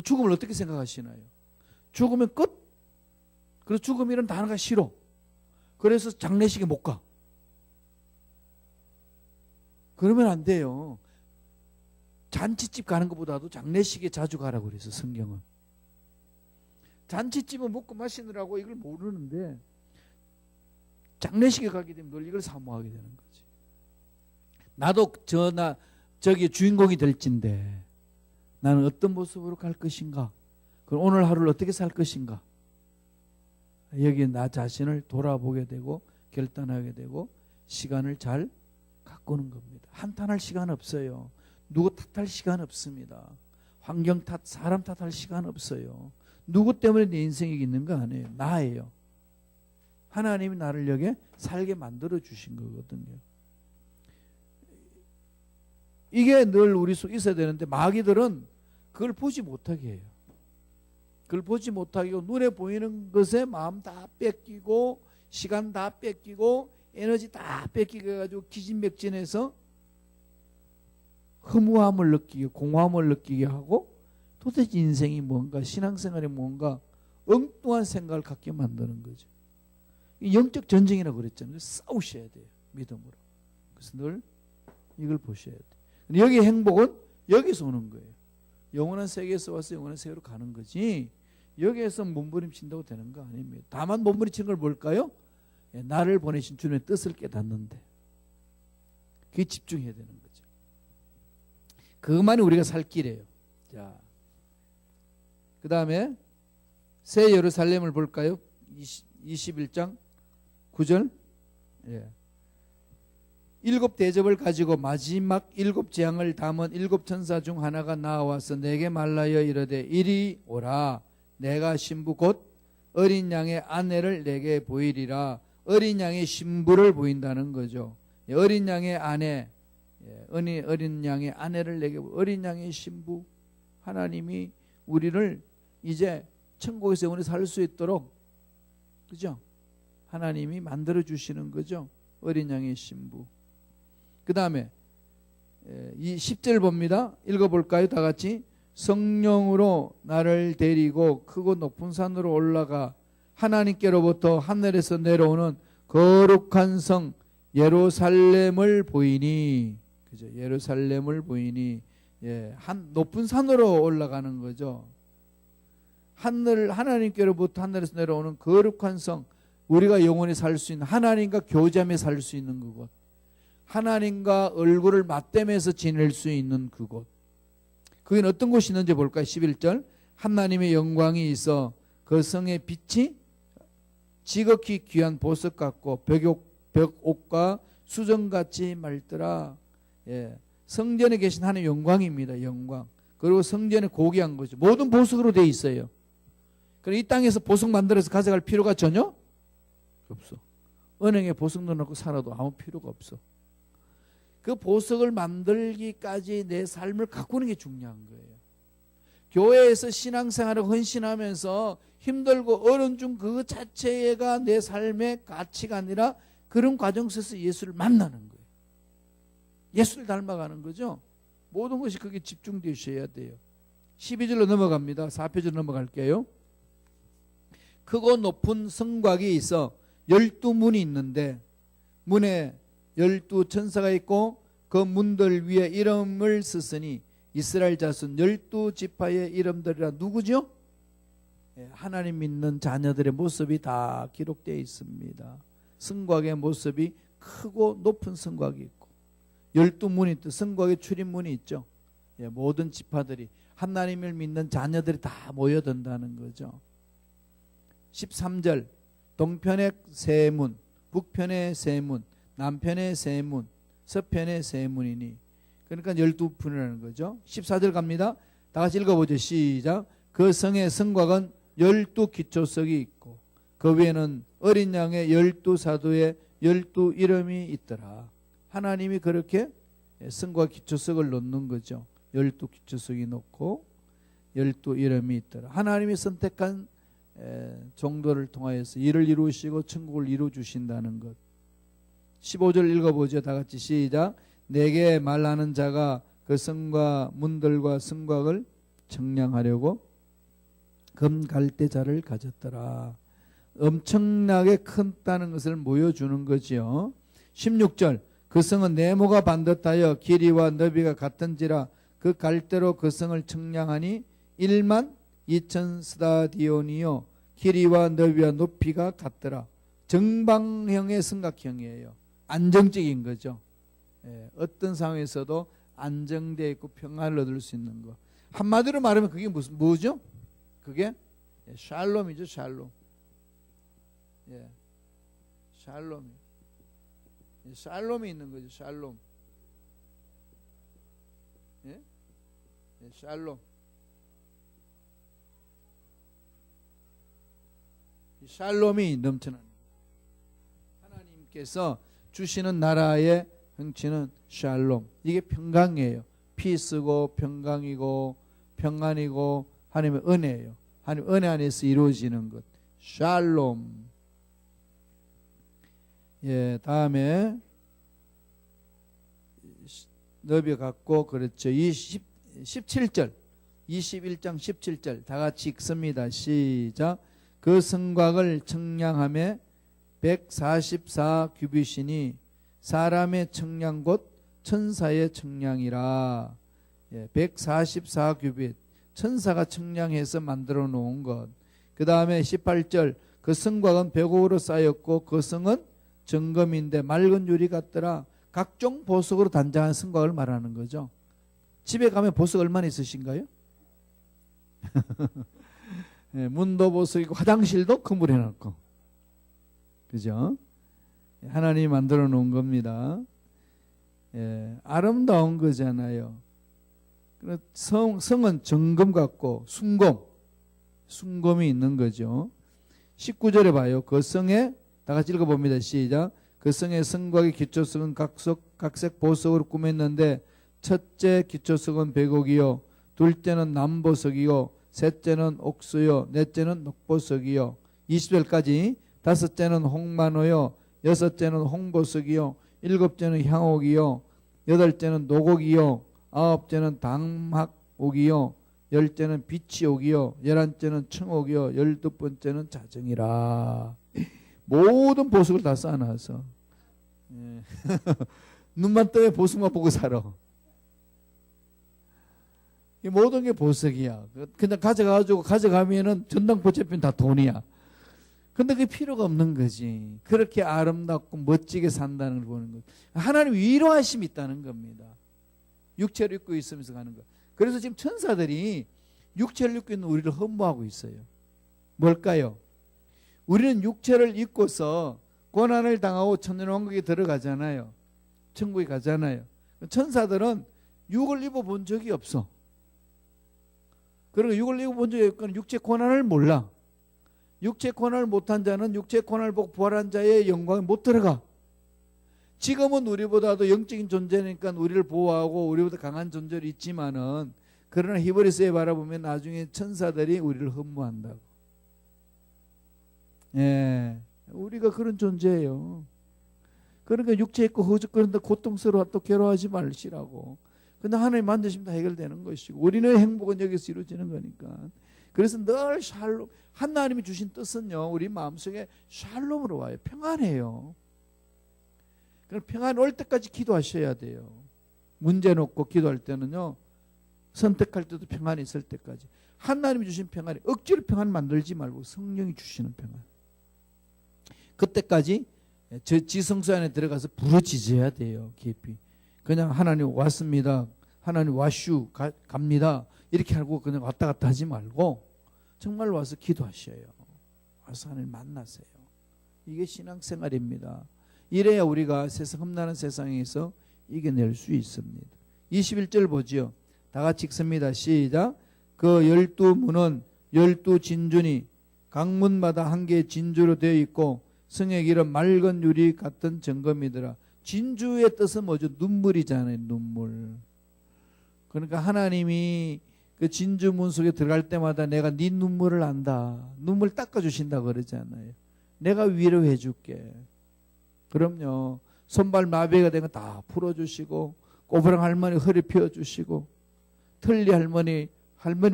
죽음을 어떻게 생각하시나요? 죽으면 끝? 그래서 죽음이라는 단어가 싫어. 그래서 장례식에 못 가. 그러면 안 돼요. 잔치집 가는 것보다도 장례식에 자주 가라고 그래서 성경은. 잔치집은 먹고 마시느라고 이걸 모르는데 장례식에 가게 되면 늘 이걸 사모하게 되는 거지. 나도 저기 주인공이 될진데 나는 어떤 모습으로 갈 것인가? 그럼 오늘 하루를 어떻게 살 것인가? 여기에 나 자신을 돌아보게 되고 결단하게 되고 시간을 잘 가꾸는 겁니다. 한탄할 시간 없어요. 누구 탓할 시간 없습니다. 환경 탓, 사람 탓할 시간 없어요. 누구 때문에 내 인생이 있는 거 아니에요. 나예요. 하나님이 나를 여기에 살게 만들어 주신 거거든요. 이게 늘 우리 속에 있어야 되는데 마귀들은 그걸 보지 못하게 해요. 그걸 보지 못하게 하고 눈에 보이는 것에 마음 다 뺏기고 시간 다 뺏기고 에너지 다 뺏기게 해가지고 기진맥진해서 허무함을 느끼게 공허함을 느끼게 하고 도대체 인생이 뭔가 신앙생활이 뭔가 엉뚱한 생각을 갖게 만드는 거죠. 영적 전쟁이라고 그랬잖아요. 싸우셔야 돼요. 믿음으로. 그래서 늘 이걸 보셔야 돼요. 근데 여기의 행복은 여기서 오는 거예요. 영원한 세계에서 와서 영원한 세계로 가는 거지 여기에서 몸부림친다고 되는 거 아닙니다. 다만 몸부림치는 걸 뭘까요? 나를 보내신 주님의 뜻을 깨닫는데 그게 집중해야 되는 거죠. 그것만이 우리가 살 길이에요. 자, 그 다음에 새 예루살렘을 볼까요? 21장 9절. 예. 7 대접을 가지고 마지막 7 재앙을 담은 7 천사 중 하나가 나와서 내게 말라여 이르되 이리 오라. 내가 신부 곧 어린 양의 아내를 내게 보이리라. 어린 양의 신부를 보인다는 거죠. 어린 양의 아내, 어린 양의 아내를 내게 어린 양의 신부. 하나님이 우리를 이제 천국에서 영원히 살 수 있도록, 그죠? 하나님이 만들어 주시는 거죠. 어린 양의 신부. 그 다음에 이 10절 봅니다. 읽어볼까요? 다 같이. 성령으로 나를 데리고 크고 높은 산으로 올라가 하나님께로부터 하늘에서 내려오는 거룩한 성 예루살렘을 보이니, 그죠? 예루살렘을 보이니, 예, 높은 산으로 올라가는 거죠. 하나님께로부터 하늘에서 내려오는 거룩한 성, 우리가 영원히 살 수 있는, 하나님과 교제하며 살 수 있는 그곳, 하나님과 얼굴을 맞대면서 지낼 수 있는 그곳. 그게 어떤 곳이 있는지 볼까요? 11절. 하나님의 영광이 있어 그 성의 빛이 지극히 귀한 보석 같고 벽옥과 수정같이 맑더라. 예, 성전에 계신 하나님의 영광입니다. 영광. 그리고 성전에 고귀한 거죠. 모든 보석으로 되어 있어요. 그럼 이 땅에서 보석 만들어서 가져갈 필요가 전혀 없어. 은행에 보석 넣어놓고 살아도 아무 필요가 없어. 그 보석을 만들기까지 내 삶을 가꾸는 게 중요한 거예요. 교회에서 신앙생활을 헌신하면서 힘들고 어려운 중 그 자체가 내 삶의 가치가 아니라 그런 과정 속에서 예수를 만나는 거예요. 예수를 닮아가는 거죠. 모든 것이 그게 집중되셔야 돼요. 12절로 넘어갑니다. 4표절 넘어갈게요. 크고 높은 성곽이 있어 12문이 있는데 문에 12천사가 있고 그 문들 위에 이름을 쓰으니 이스라엘 자손 12지파의 이름들이라. 누구죠? 하나님 믿는 자녀들의 모습이 다 기록되어 있습니다. 성곽의 모습이 크고 높은 성곽이 있고 12문이 있고 성곽의 출입문이 있죠. 모든 지파들이 하나님을 믿는 자녀들이 다 모여든다는 거죠. 13절 동편의 세 문, 북편의 세 문, 남편의 세 문, 서편의 세 문이니 그러니까 12분이라는 거죠. 14절 갑니다. 다 같이 읽어보죠. 시작. 그 성의 성곽은 12기초석이 있고 그 위에는 어린 양의 12사도의 12 이름이 있더라. 하나님이 그렇게 성곽 기초석을 놓는 거죠. 12기초석이 놓고 12 이름이 있더라. 하나님이 선택한 종도를 통하여서 일을 이루시고 천국을 이루어주신다는 것. 15절 읽어보죠. 다 같이 시작. 내게 말하는 자가 그 성과 문들과 성곽을 청량하려고 금갈대자를 가졌더라. 엄청나게 큰다는 것을 보여주는 거지요. 16절 그 성은 네모가 반듯하여 길이와 너비가 같은지라 그 갈대로 그 성을 청량하니 1만 2천 스타디온이요 길이와 너비와 높이가 같더라. 정방형의 삼각형이에요. 안정적인 거죠. 어떤 상황에서도 안정되어 있고 평안을 얻을 수 있는 거. 한마디로 말하면 그게 뭐죠? 그게 샬롬이죠. 샬롬. 샬롬이. 샬롬이 있는 거죠. 샬롬. 샬롬. 샬롬이 넘쳐나는 하나님께서 주시는 나라의 형체는 샬롬. 이게 평강이에요. 피스고 평강이고 평안이고 하나님의 은혜예요. 하나님 은혜 안에서 이루어지는 것. 샬롬. 다음에 너비 갖고 그렇죠. 17절 21장 17절 다 같이 읽습니다. 시작. 그 성곽을 청량함에 144 규빗이니 사람의 청량 곧 천사의 청량이라. 144 규빗 천사가 청량해서 만들어 놓은 것. 그 다음에 18절 그 성곽은 벽옥으로 쌓였고 그 성은 정금인데 맑은 유리 같더라. 각종 보석으로 단장한 성곽을 말하는 거죠. 집에 가면 보석 얼마나 있으신가요? 문도 보석이고 화장실도 금으로 해놨고, 그죠? 하나님이 만들어 놓은 겁니다. 아름다운 거잖아요. 성은 정금 같고 순금이 있는 거죠. 19절에 봐요. 그 성에 다 같이 읽어봅니다. 시작. 그 성의 성곽의 기초석은 각색 보석으로 꾸몄는데 첫째 기초석은 백옥이요 둘째는 남보석이요 셋째는 옥수요 넷째는 녹보석이요 20절까지 다섯째는 홍만호요 여섯째는 홍보석이요 일곱째는 향옥이요 여덟째는 노곡이요 아홉째는 당막옥이요 열째는 비치옥이요 열한째는 청옥이요 열두번째는 자정이라. 모든 보석을 다 쌓아놔서 눈만 뜨면 보석만 보고 살아. 이 모든 게 보석이야. 그냥 가져가면은 전당포 잡히면 다 돈이야. 근데 그게 필요가 없는 거지. 그렇게 아름답고 멋지게 산다는 걸 보는 거. 하나님 위로하심이 있다는 겁니다. 육체를 입고 있으면서 가는 거. 그래서 지금 천사들이 육체를 입고 있는 우리를 흠모하고 있어요. 뭘까요? 우리는 육체를 입고서 고난을 당하고 천년왕국에 들어가잖아요. 천국에 가잖아요. 천사들은 육을 입어본 적이 없어. 그리고 이걸 읽어본 적이 없거나 육체 고난을 몰라. 육체 고난을 못한 자는 육체 고난을 보고 부활한 자의 영광에 못 들어가. 지금은 우리보다도 영적인 존재니까 우리를 보호하고 우리보다 강한 존재로 있지만은, 그러나 히브리서에 바라보면 나중에 천사들이 우리를 흠모한다고. 예, 우리가 그런 존재예요. 그러니까 육체 있고 허죽거린다 고통스러워 또 괴로워하지 말시라고. 근데 하나님 만드시면 다 해결되는 것이고, 우리는 행복은 여기서 이루어지는 거니까. 그래서 늘 샬롬, 하나님이 주신 뜻은요, 우리 마음속에 샬롬으로 와요. 평안해요. 그럼 평안 올 때까지 기도하셔야 돼요. 문제 놓고 기도할 때는요, 선택할 때도 평안이 있을 때까지. 하나님이 주신 평안이 억지로 평안 만들지 말고 성령이 주시는 평안. 그때까지 저 지성소 안에 들어가서 부르짖어야 돼요. 깊이. 그냥 하나님 왔습니다, 하나님 와슈 갑니다 이렇게 하고 그냥 왔다 갔다 하지 말고 정말 와서 기도하셔요. 와서 하나님 만나세요. 이게 신앙생활입니다. 이래야 우리가 세상 험난한 세상에서 이겨낼 수 있습니다. 21절 보지요. 다 같이 읽습니다. 시작. 그 12문은 12진주니 각문마다 한 개의 진주로 되어 있고 성의 길은 맑은 유리 같은 정금이더라. 진주의 뜻은 뭐죠? 눈물이잖아요. 눈물. 그러니까 하나님이 그 진주 문 속에 들어갈 때마다 내가 네 눈물을 안다. 눈물 닦아주신다고 그러잖아요. 내가 위로해 줄게. 그럼요. 손발 마비가 된 거 다 풀어주시고, 꼬부랑 할머니 허리 펴주시고, 틀리 할머니만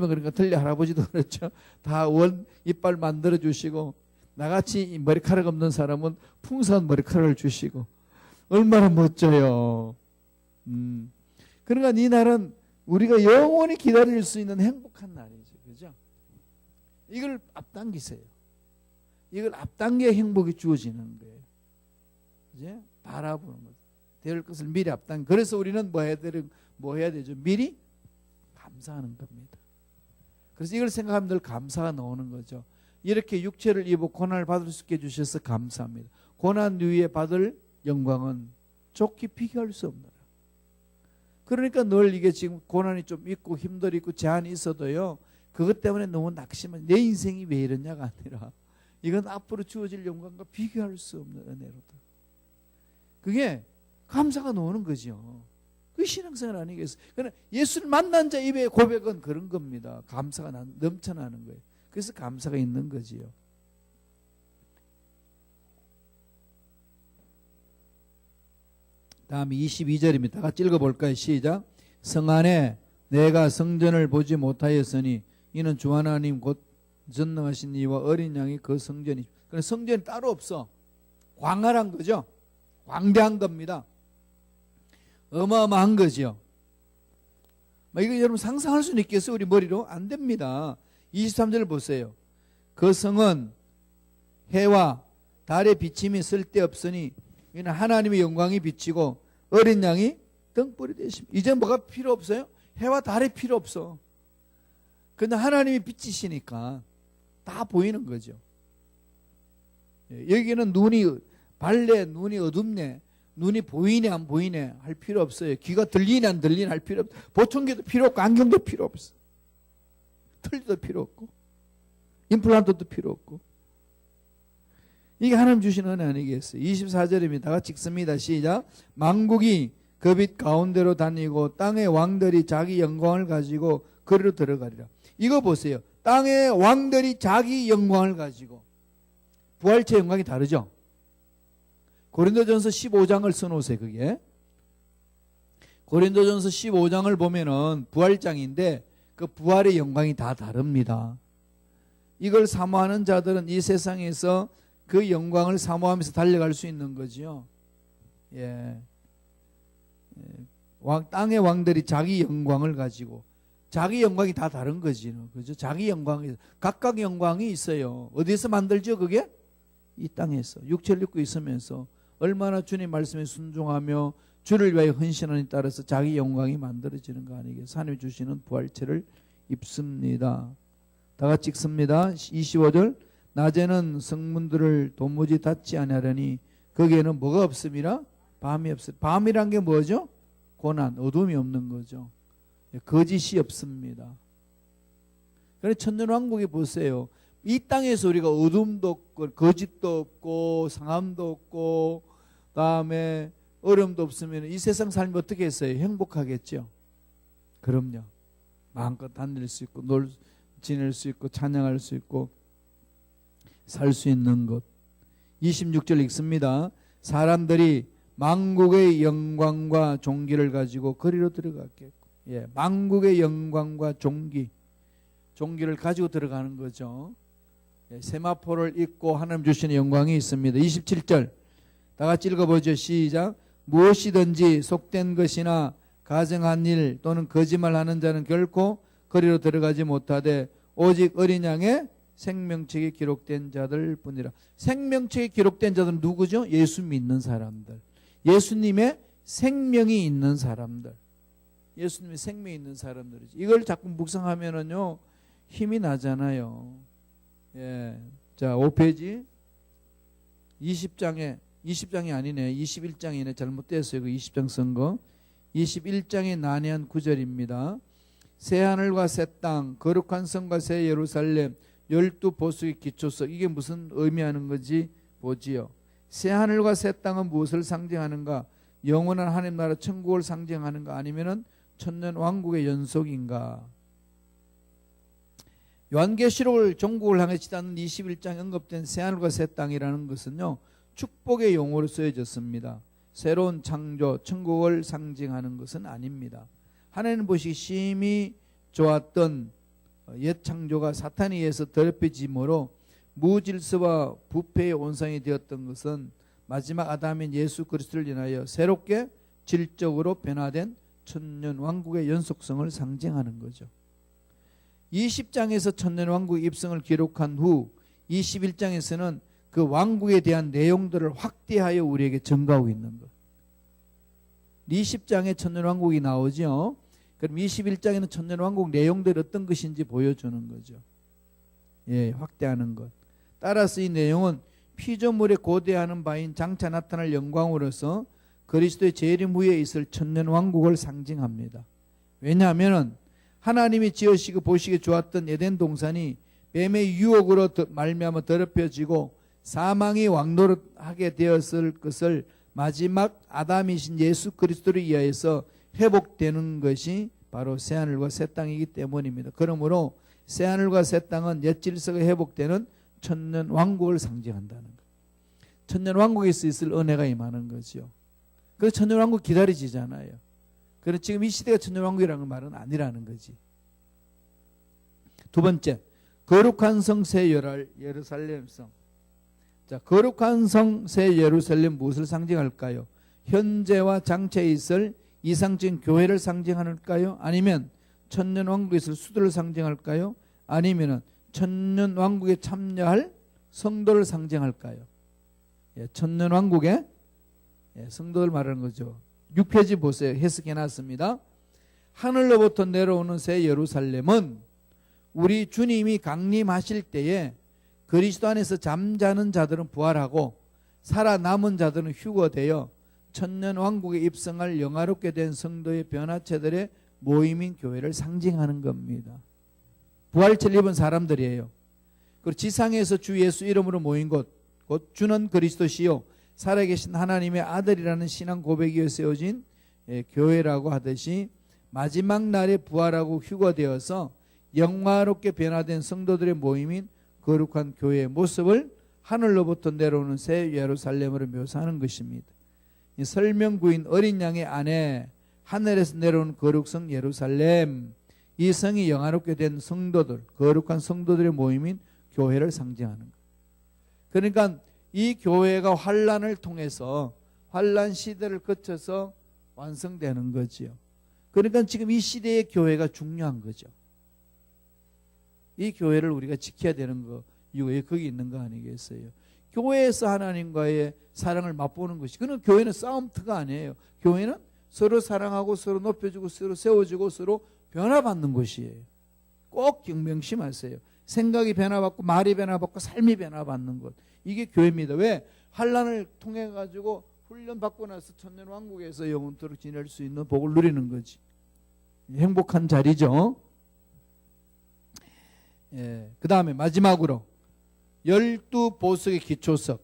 그러니까 틀리 할아버지도 그렇죠. 다 원 이빨 만들어주시고, 나같이 머리카락 없는 사람은 풍성한 머리카락을 주시고, 얼마나 멋져요. 그러니까 이 날은 우리가 영원히 기다릴 수 있는 행복한 날이죠. 그죠? 이걸 앞당기세요. 이걸 앞당겨야 행복이 주어지는 거예요. 이제 바라보는 거죠. 될 것을 미리 앞당. 그래서 우리는 뭐 해야 되죠? 미리 감사하는 겁니다. 그래서 이걸 생각하면 늘 감사가 나오는 거죠. 이렇게 육체를 입어 고난을 받을 수 있게 해주셔서 감사합니다. 고난 위에 받을 영광은 좋게 비교할 수 없노라. 그러니까 늘 이게 지금 고난이 좀 있고 힘들이 있고 제한이 있어도요, 그것 때문에 너무 낙심한, 내 인생이 왜 이러냐가 아니라 이건 앞으로 주어질 영광과 비교할 수 없는 은혜로다. 그게 감사가 나오는 거죠. 그게 신앙생활 아니겠어요? 그러나 예수를 만난 자 입의 고백은 그런 겁니다. 감사가 넘쳐나는 거예요. 그래서 감사가 있는 거지요. 다음 22절입니다. 다 같이 읽어볼까요? 시작. 성 안에 내가 성전을 보지 못하였으니 이는 주 하나님 곧 전능하신 이와 어린 양이 그 성전이. 그러니까 성전이 따로 없어. 광활한 거죠. 광대한 겁니다. 어마어마한 거죠. 이거 여러분 상상할 수는 있겠어요? 우리 머리로? 안 됩니다. 23절을 보세요. 그 성은 해와 달의 비침이 쓸데없으니 이는 하나님의 영광이 비치고 어린 양이 등불이 되십니다. 이제 뭐가 필요 없어요? 해와 달이 필요 없어. 근데 하나님이 비치시니까 다 보이는 거죠. 여기는 눈이 밝네, 눈이 어둡네, 눈이 보이네 안 보이네 할 필요 없어요. 귀가 들리네 안 들리네 할 필요 없어. 보청기도 필요 없고 안경도 필요 없어. 틀도 필요 없고 임플란트도 필요 없고. 이게 하나님 주신 은혜 아니겠어요? 24절입니다. 다 같이 읽습니다. 시작. 만국이 그 빛 가운데로 다니고 땅의 왕들이 자기 영광을 가지고 그리로 들어가리라. 이거 보세요. 땅의 왕들이 자기 영광을 가지고. 부활체 영광이 다르죠? 고린도전서 15장을 써놓으세요. 그게 고린도전서 15장을 보면은 부활장인데 그 부활의 영광이 다 다릅니다. 이걸 사모하는 자들은 이 세상에서 그 영광을 사모하면서 달려갈 수 있는 거지요. 예. 땅의 왕들이 자기 영광을 가지고, 자기 영광이 다 다른 거지. 그죠? 자기 영광이, 각각 영광이 있어요. 어디서 만들죠, 그게? 이 땅에서. 육체를 입고 있으면서 얼마나 주님 말씀에 순종하며 주를 위하여 헌신하는 따라서 자기 영광이 만들어지는 거 아니겠어요? 하나님이 주시는 부활체를 입습니다. 다 같이 읽습니다. 25절. 낮에는 성문들을 도무지 닫지 아니하려니 거기에는 뭐가 없습니다? 밤이 없어요. 밤이란 게 뭐죠? 고난, 어둠이 없는 거죠. 거짓이 없습니다. 그래 천년왕국이 보세요. 이 땅에서 우리가 어둠도 없고 거짓도 없고 상함도 없고 다음에 어려움도 없으면 이 세상 삶이 어떻게 했어요? 행복하겠죠. 그럼요. 마음껏 다닐 수 있고 지낼 수 있고 찬양할 수 있고 살 수 있는 것. 26절 읽습니다. 사람들이 만국의 영광과 종기를 가지고 거리로 들어갔겠고, 예, 만국의 영광과 종기를 가지고 들어가는 거죠. 예, 세마포를 입고 하나님 주시는 영광이 있습니다. 27절 다 같이 읽어보죠. 시작. 무엇이든지 속된 것이나 가정한 일 또는 거짓말하는 자는 결코 거리로 들어가지 못하되 오직 어린 양의 생명책에 기록된 자들 뿐이라. 생명책에 기록된 자들은 누구죠? 예수 믿는 사람들. 예수님의 생명이 있는 사람들. 예수님의 생명이 있는 사람들이죠. 이걸 자꾸 묵상하면은요 힘이 나잖아요. 예. 자, 5페이지 20장이 아니네. 21장이네. 잘못됐어요. 그 20장 쓴 거. 21장의 난해한 구절입니다. 새하늘과 새 땅, 거룩한 성과 새 예루살렘, 12보석의 기초석. 이게 무슨 의미하는 건지 보지요. 새하늘과 새 땅은 무엇을 상징하는가? 영원한 하나님 나라 천국을 상징하는가? 아니면은 천년 왕국의 연속인가? 요한계시록을 종국을 향해 치닫는 21장에 언급된 새하늘과 새 땅이라는 것은요 축복의 용어로 쓰여졌습니다. 새로운 창조, 천국을 상징하는 것은 아닙니다. 하나님 보시기 심히 좋았던 옛 창조가 사탄에 의해서 더럽혀짐으로 무질서와 부패의 온상이 되었던 것은 마지막 아담인 예수 그리스도를 인하여 새롭게 질적으로 변화된 천년 왕국의 연속성을 상징하는 거죠. 20장에서 천년 왕국 입성을 기록한 후 21장에서는 그 왕국에 대한 내용들을 확대하여 우리에게 전가하고 있는 것. 20장에 천년 왕국이 나오죠. 그럼 21장에는 천년 왕국 내용들이 어떤 것인지 보여주는 거죠. 예, 확대하는 것. 따라서 이 내용은 피조물에 고대하는 바인 장차 나타날 영광으로서 그리스도의 재림 후에 있을 천년 왕국을 상징합니다. 왜냐하면 하나님이 지으시고 보시기 좋았던 에덴 동산이 뱀의 유혹으로 말미암아 더럽혀지고 사망이 왕노릇하게 되었을 것을 마지막 아담이신 예수 그리스도를 위하여서 회복되는 것이 바로 새하늘과 새 땅이기 때문입니다. 그러므로 새하늘과 새 땅은 옛 질서가 회복되는 천년 왕국을 상징한다는 것. 천년 왕국에서 있을 은혜가 임하는 거죠. 그래서 천년 왕국 기다려지잖아요. 그래서 지금 이 시대가 천년 왕국이라는 말은 아니라는 거지. 두 번째, 거룩한 성 새 예루살렘 성. 자, 거룩한 성 새 예루살렘 무엇을 상징할까요? 현재와 장차에 있을 이상적인 교회를 상징할까요? 아니면 천년 왕국에 있을 수도를 상징할까요? 아니면 천년 왕국에 참여할 성도를 상징할까요? 예, 천년 왕국의 성도를 말하는 거죠. 6페이지 보세요. 해석해 놨습니다. 하늘로부터 내려오는 새 예루살렘은 우리 주님이 강림하실 때에 그리스도 안에서 잠자는 자들은 부활하고 살아남은 자들은 휴거되어 천년 왕국에 입성할 영화롭게 된 성도의 변화체들의 모임인 교회를 상징하는 겁니다. 부활체를 입은 사람들이에요. 그리고 지상에서 주 예수 이름으로 모인 곳, 곧 주는 그리스도시요 살아계신 하나님의 아들이라는 신앙 고백이 위해 세워진 교회라고 하듯이 마지막 날에 부활하고 휴거되어서 영화롭게 변화된 성도들의 모임인 거룩한 교회의 모습을 하늘로부터 내려오는 새 예루살렘으로 묘사하는 것입니다. 이 설명구인 어린 양의 아내 하늘에서 내려오는 거룩성 예루살렘, 이 성이 영화롭게 된 성도들, 거룩한 성도들의 모임인 교회를 상징하는 것. 그러니까 이 교회가 환란을 통해서 환란 시대를 거쳐서 완성되는 거지요. 그러니까 지금 이 시대의 교회가 중요한 거죠. 이 교회를 우리가 지켜야 되는 거, 이유가 거기 있는 거 아니겠어요? 교회에서 하나님과의 사랑을 맛보는 것이, 그는 교회는 싸움터가 아니에요. 교회는 서로 사랑하고 서로 높여주고 서로 세워주고 서로 변화받는 곳이에요. 꼭 명심하세요. 생각이 변화받고 말이 변화받고 삶이 변화받는 것, 이게 교회입니다. 왜? 환란을 통해 가지고 훈련받고 나서 천년 왕국에서 영원토록 지낼 수 있는 복을 누리는 거지. 행복한 자리죠. 예. 그 다음에 마지막으로 12보석의 기초석.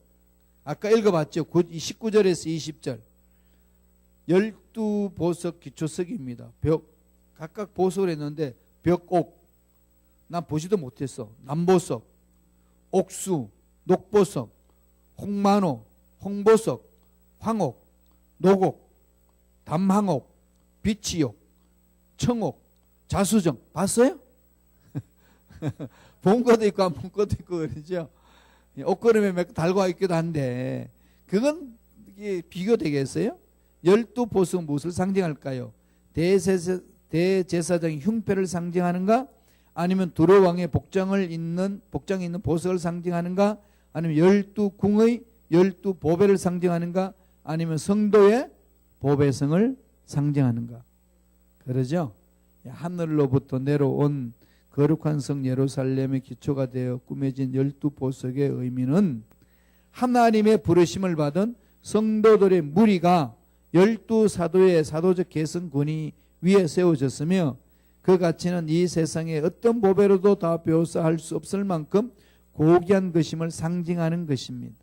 아까 읽어봤죠? 19절에서 20절. 12보석 기초석입니다. 각각 보석을 했는데 벽옥. 난 보지도 못했어. 남보석, 옥수, 녹보석, 홍만호, 홍보석, 황옥, 녹옥, 담황옥, 비치옥, 청옥, 자수정. 봤어요? 본 것도 있고 안 본 것도 있고 그러죠. 옷걸음에 몇 개 달고 있기도 한데 그건 이게 비교되겠어요? 12보석은 무엇을 상징할까요? 대제사장의 흉패를 상징하는가? 아니면 두로왕의 복장이 있는 보석을 상징하는가? 아니면 12궁의 12보배를 상징하는가? 아니면 성도의 보배성을 상징하는가? 그러죠? 하늘로부터 내려온 거룩한 성 예루살렘의 기초가 되어 꾸며진 12보석의 의미는 하나님의 부르심을 받은 성도들의 무리가 12사도의 사도적 계승권이 위에 세워졌으며 그 가치는 이 세상의 어떤 보배로도 다 배워서 할 수 없을 만큼 고귀한 것임을 상징하는 것입니다.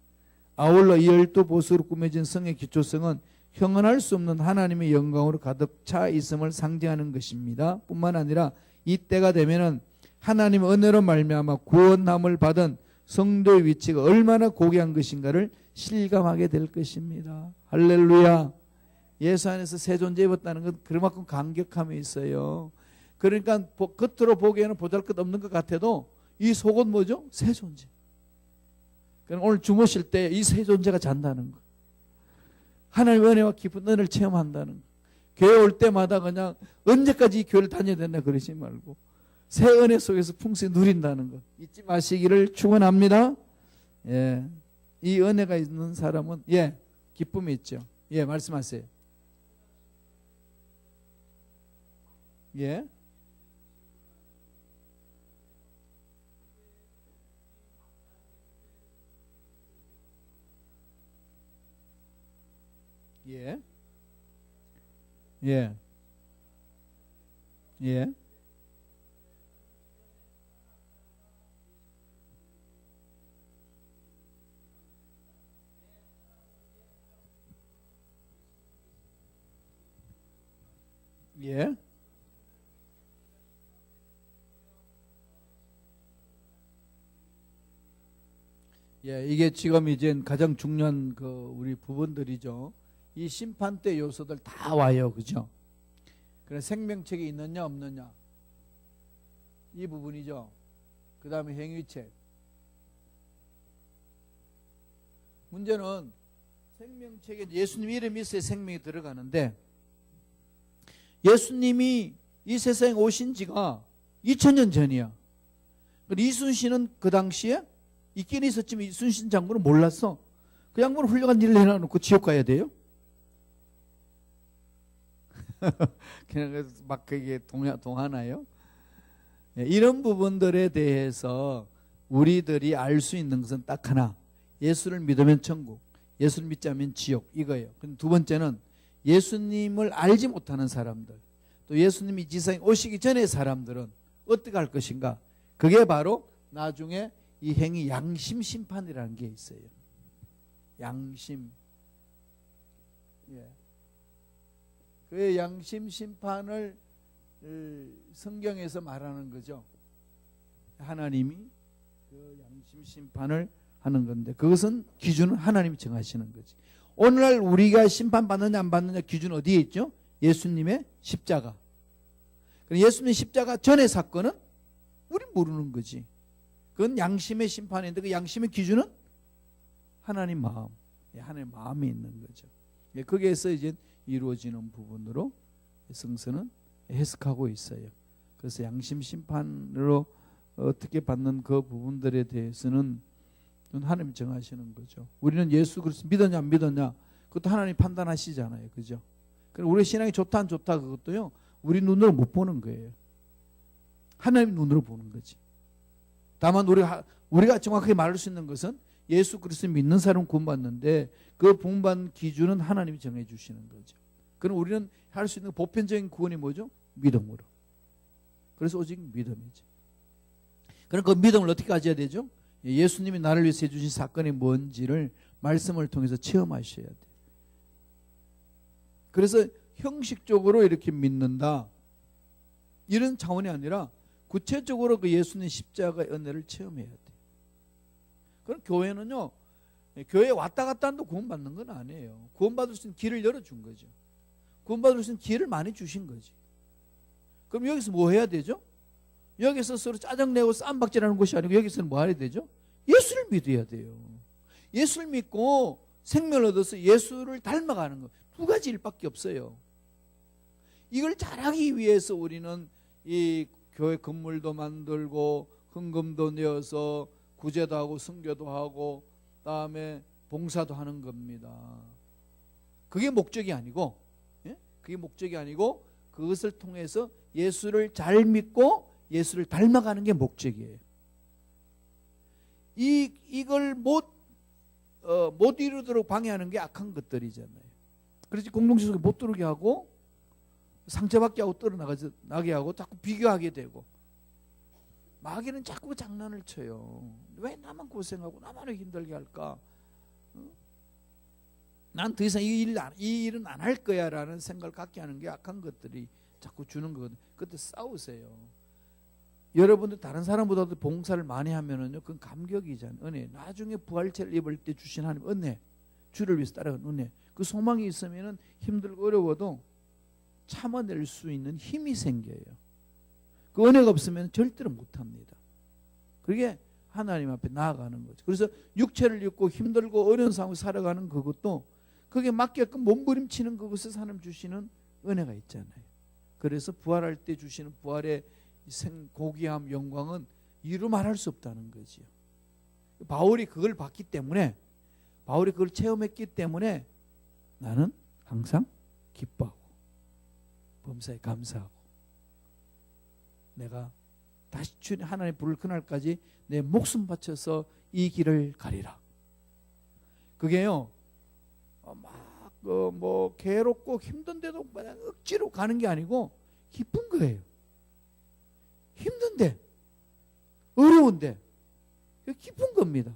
아울러 이 12보석으로 꾸며진 성의 기초성은 형언할 수 없는 하나님의 영광으로 가득 차 있음을 상징하는 것입니다. 뿐만 아니라 이때가 되면은 하나님의 은혜로 말미암아 구원함을 받은 성도의 위치가 얼마나 고귀한 것인가를 실감하게 될 것입니다. 할렐루야. 예수 안에서 새 존재 입었다는 건 그만큼 감격함이 있어요. 그러니까 겉으로 보기에는 보잘것없는 것 같아도 이 속은 뭐죠? 새 존재. 그럼 오늘 주무실 때 이 새 존재가 잔다는 거. 하나님의 은혜와 깊은 은혜를 체험한다는 거. 교회 올 때마다 그냥 언제까지 이 교회를 다녀야 되나 그러지 말고 새 은혜 속에서 풍성히 누린다는 것 잊지 마시기를 축원합니다. 예, 이 은혜가 있는 사람은 기쁨이 있죠. 말씀하세요. 예. 예. 예. 예. 예. 이게 지금 이제 가장 중요한 우리 부분들이죠. 이 심판대 요소들 다 와요. 그죠? 그래 생명책이 있느냐 없느냐 이 부분이죠. 그 다음에 행위책. 문제는 생명책에 예수님 이름이 있어야 생명이 들어가는데 예수님이 이 세상에 오신 지가 2000년 전이야. 이순신은 그 당시에 있긴 있었지만 이순신 장군은 몰랐어. 그 양반은 훌륭한 일을 해놔놓고 지옥 가야 돼요? 그냥 막 그게 동하나요? 이런 부분들에 대해서 우리들이 알 수 있는 것은 딱 하나. 예수를 믿으면 천국, 예수를 믿지 않으면 지옥 이거예요. 두 번째는 예수님을 알지 못하는 사람들, 또 예수님이 이 지상에 오시기 전의 사람들은 어떻게 할 것인가? 그게 바로 나중에 이 행위 양심 심판이라는 게 있어요. 양심. 그 양심 심판을 성경에서 말하는 거죠. 하나님이 그 양심 심판을 하는 건데 그것은 기준은 하나님이 정하시는 거지. 오늘날 우리가 심판받느냐 안 받느냐 기준 어디에 있죠? 예수님의 십자가. 예수님의 십자가 전의 사건은 우리 모르는 거지. 그건 양심의 심판인데 그 양심의 기준은 하나님 마음. 하나님 마음이 있는 거죠. 거기에서 이제 이루어지는 부분으로 성서는 해석하고 있어요. 그래서 양심 심판으로 어떻게 받는 그 부분들에 대해서는 하나님이 정하시는 거죠. 우리는 예수 그리스도 믿었냐 안 믿었냐 그것도 하나님 판단하시잖아요. 그죠? 그럼 우리 신앙이 좋다 안 좋다 그것도요 우리 눈으로 못 보는 거예요. 하나님 눈으로 보는 거지. 다만 우리가 정확하게 말할 수 있는 것은 예수 그리스도 믿는 사람은 구원받는데 그 구원받는 기준은 하나님이 정해 주시는 거죠. 그럼 우리는 할 수 있는 보편적인 구원이 뭐죠? 믿음으로. 그래서 오직 믿음이죠. 그럼 그 믿음을 어떻게 가져야 되죠? 예수님이 나를 위해서 해주신 사건이 뭔지를 말씀을 통해서 체험하셔야 돼요. 그래서 형식적으로 이렇게 믿는다 이런 차원이 아니라 구체적으로 그 예수님 십자가의 은혜를 체험해야 돼요. 그럼 교회는요, 교회에 왔다 갔다 한다고 구원받는 건 아니에요. 구원받을 수 있는 길을 열어준 거죠. 구원받을 수 있는 기회를 많이 주신 거지. 그럼 여기서 뭐 해야 되죠? 여기서 서로 짜증내고 쌈박질하는 것이 아니고 여기서는 뭐 해야 되죠? 예수를 믿어야 돼요. 예수를 믿고 생명을 얻어서 예수를 닮아가는 거. 두 가지 일밖에 없어요. 이걸 잘하기 위해서 우리는 이 교회 건물도 만들고 헌금도 내어서 구제도 하고 선교도 하고 그다음에 봉사도 하는 겁니다. 그게 목적이 아니고, 그게 목적이 아니고 그것을 통해서 예수를 잘 믿고 예수를 닮아가는 게 목적이에요. 이걸 못 이루도록 방해하는 게 악한 것들이잖아요. 그래서 공동체 속에 못 들어오게 하고 상처받게 하고 떨어나게 하고 자꾸 비교하게 되고, 마귀는 자꾸 장난을 쳐요. 왜 나만 고생하고 나만 왜 힘들게 할까? 난 더 이상 이 일은 안 할 거야 라는 생각을 갖게 하는 게 악한 것들이 자꾸 주는 거거든요. 그때 싸우세요. 여러분들 다른 사람보다도 봉사를 많이 하면은요, 그건 감격이잖아요. 은혜. 나중에 부활체를 입을 때 주신 하나님 은혜, 주를 위해서 따라가는 은혜. 그 소망이 있으면은 힘들고 어려워도 참아낼 수 있는 힘이 생겨요. 그 은혜가 없으면 절대로 못합니다. 그게 하나님 앞에 나아가는 거죠. 그래서 육체를 입고 힘들고 어려운 상황을 살아가는 그것도 그게 맞게끔 몸부림치는 그것에서 하나님 주시는 은혜가 있잖아요. 그래서 부활할 때 주시는 부활의 고귀함, 영광은 이루 말할 수 없다는 거지요. 바울이 그걸 봤기 때문에, 바울이 그걸 체험했기 때문에 나는 항상 기뻐하고 범사에 감사하고 내가 다시 하나님 부를 그날까지 내 목숨 바쳐서 이 길을 가리라. 그게요, 뭐 괴롭고 힘든데도 억지로 가는 게 아니고 기쁜 거예요. 힘든데, 어려운데 기쁜 겁니다.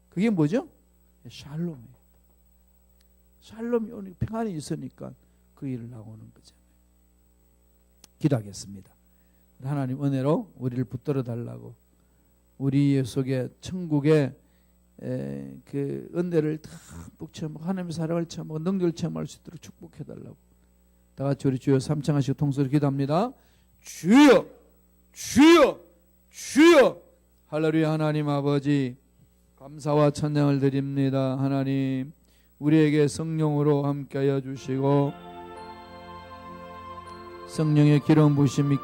그게 뭐죠? 샬롬이에요. 샬롬이 오늘 평안이 있으니까 그 일을 나오는 거잖아요. 기도하겠습니다. 하나님 은혜로 우리를 붙들어 달라고, 우리 속에 천국의 그 은혜를 듬뿍 체험하고 하나님의 사랑을 체험하고 능력을 체험할 수 있도록 축복해 달라고 다 같이 우리 주여 삼창하시고 통성으로 기도합니다. 주여, 주여, 주여. 할렐루야. 하나님 아버지 감사와 찬양을 드립니다. 하나님 우리에게 성령으로 함께하여 주시고 성령의 기름 부으심이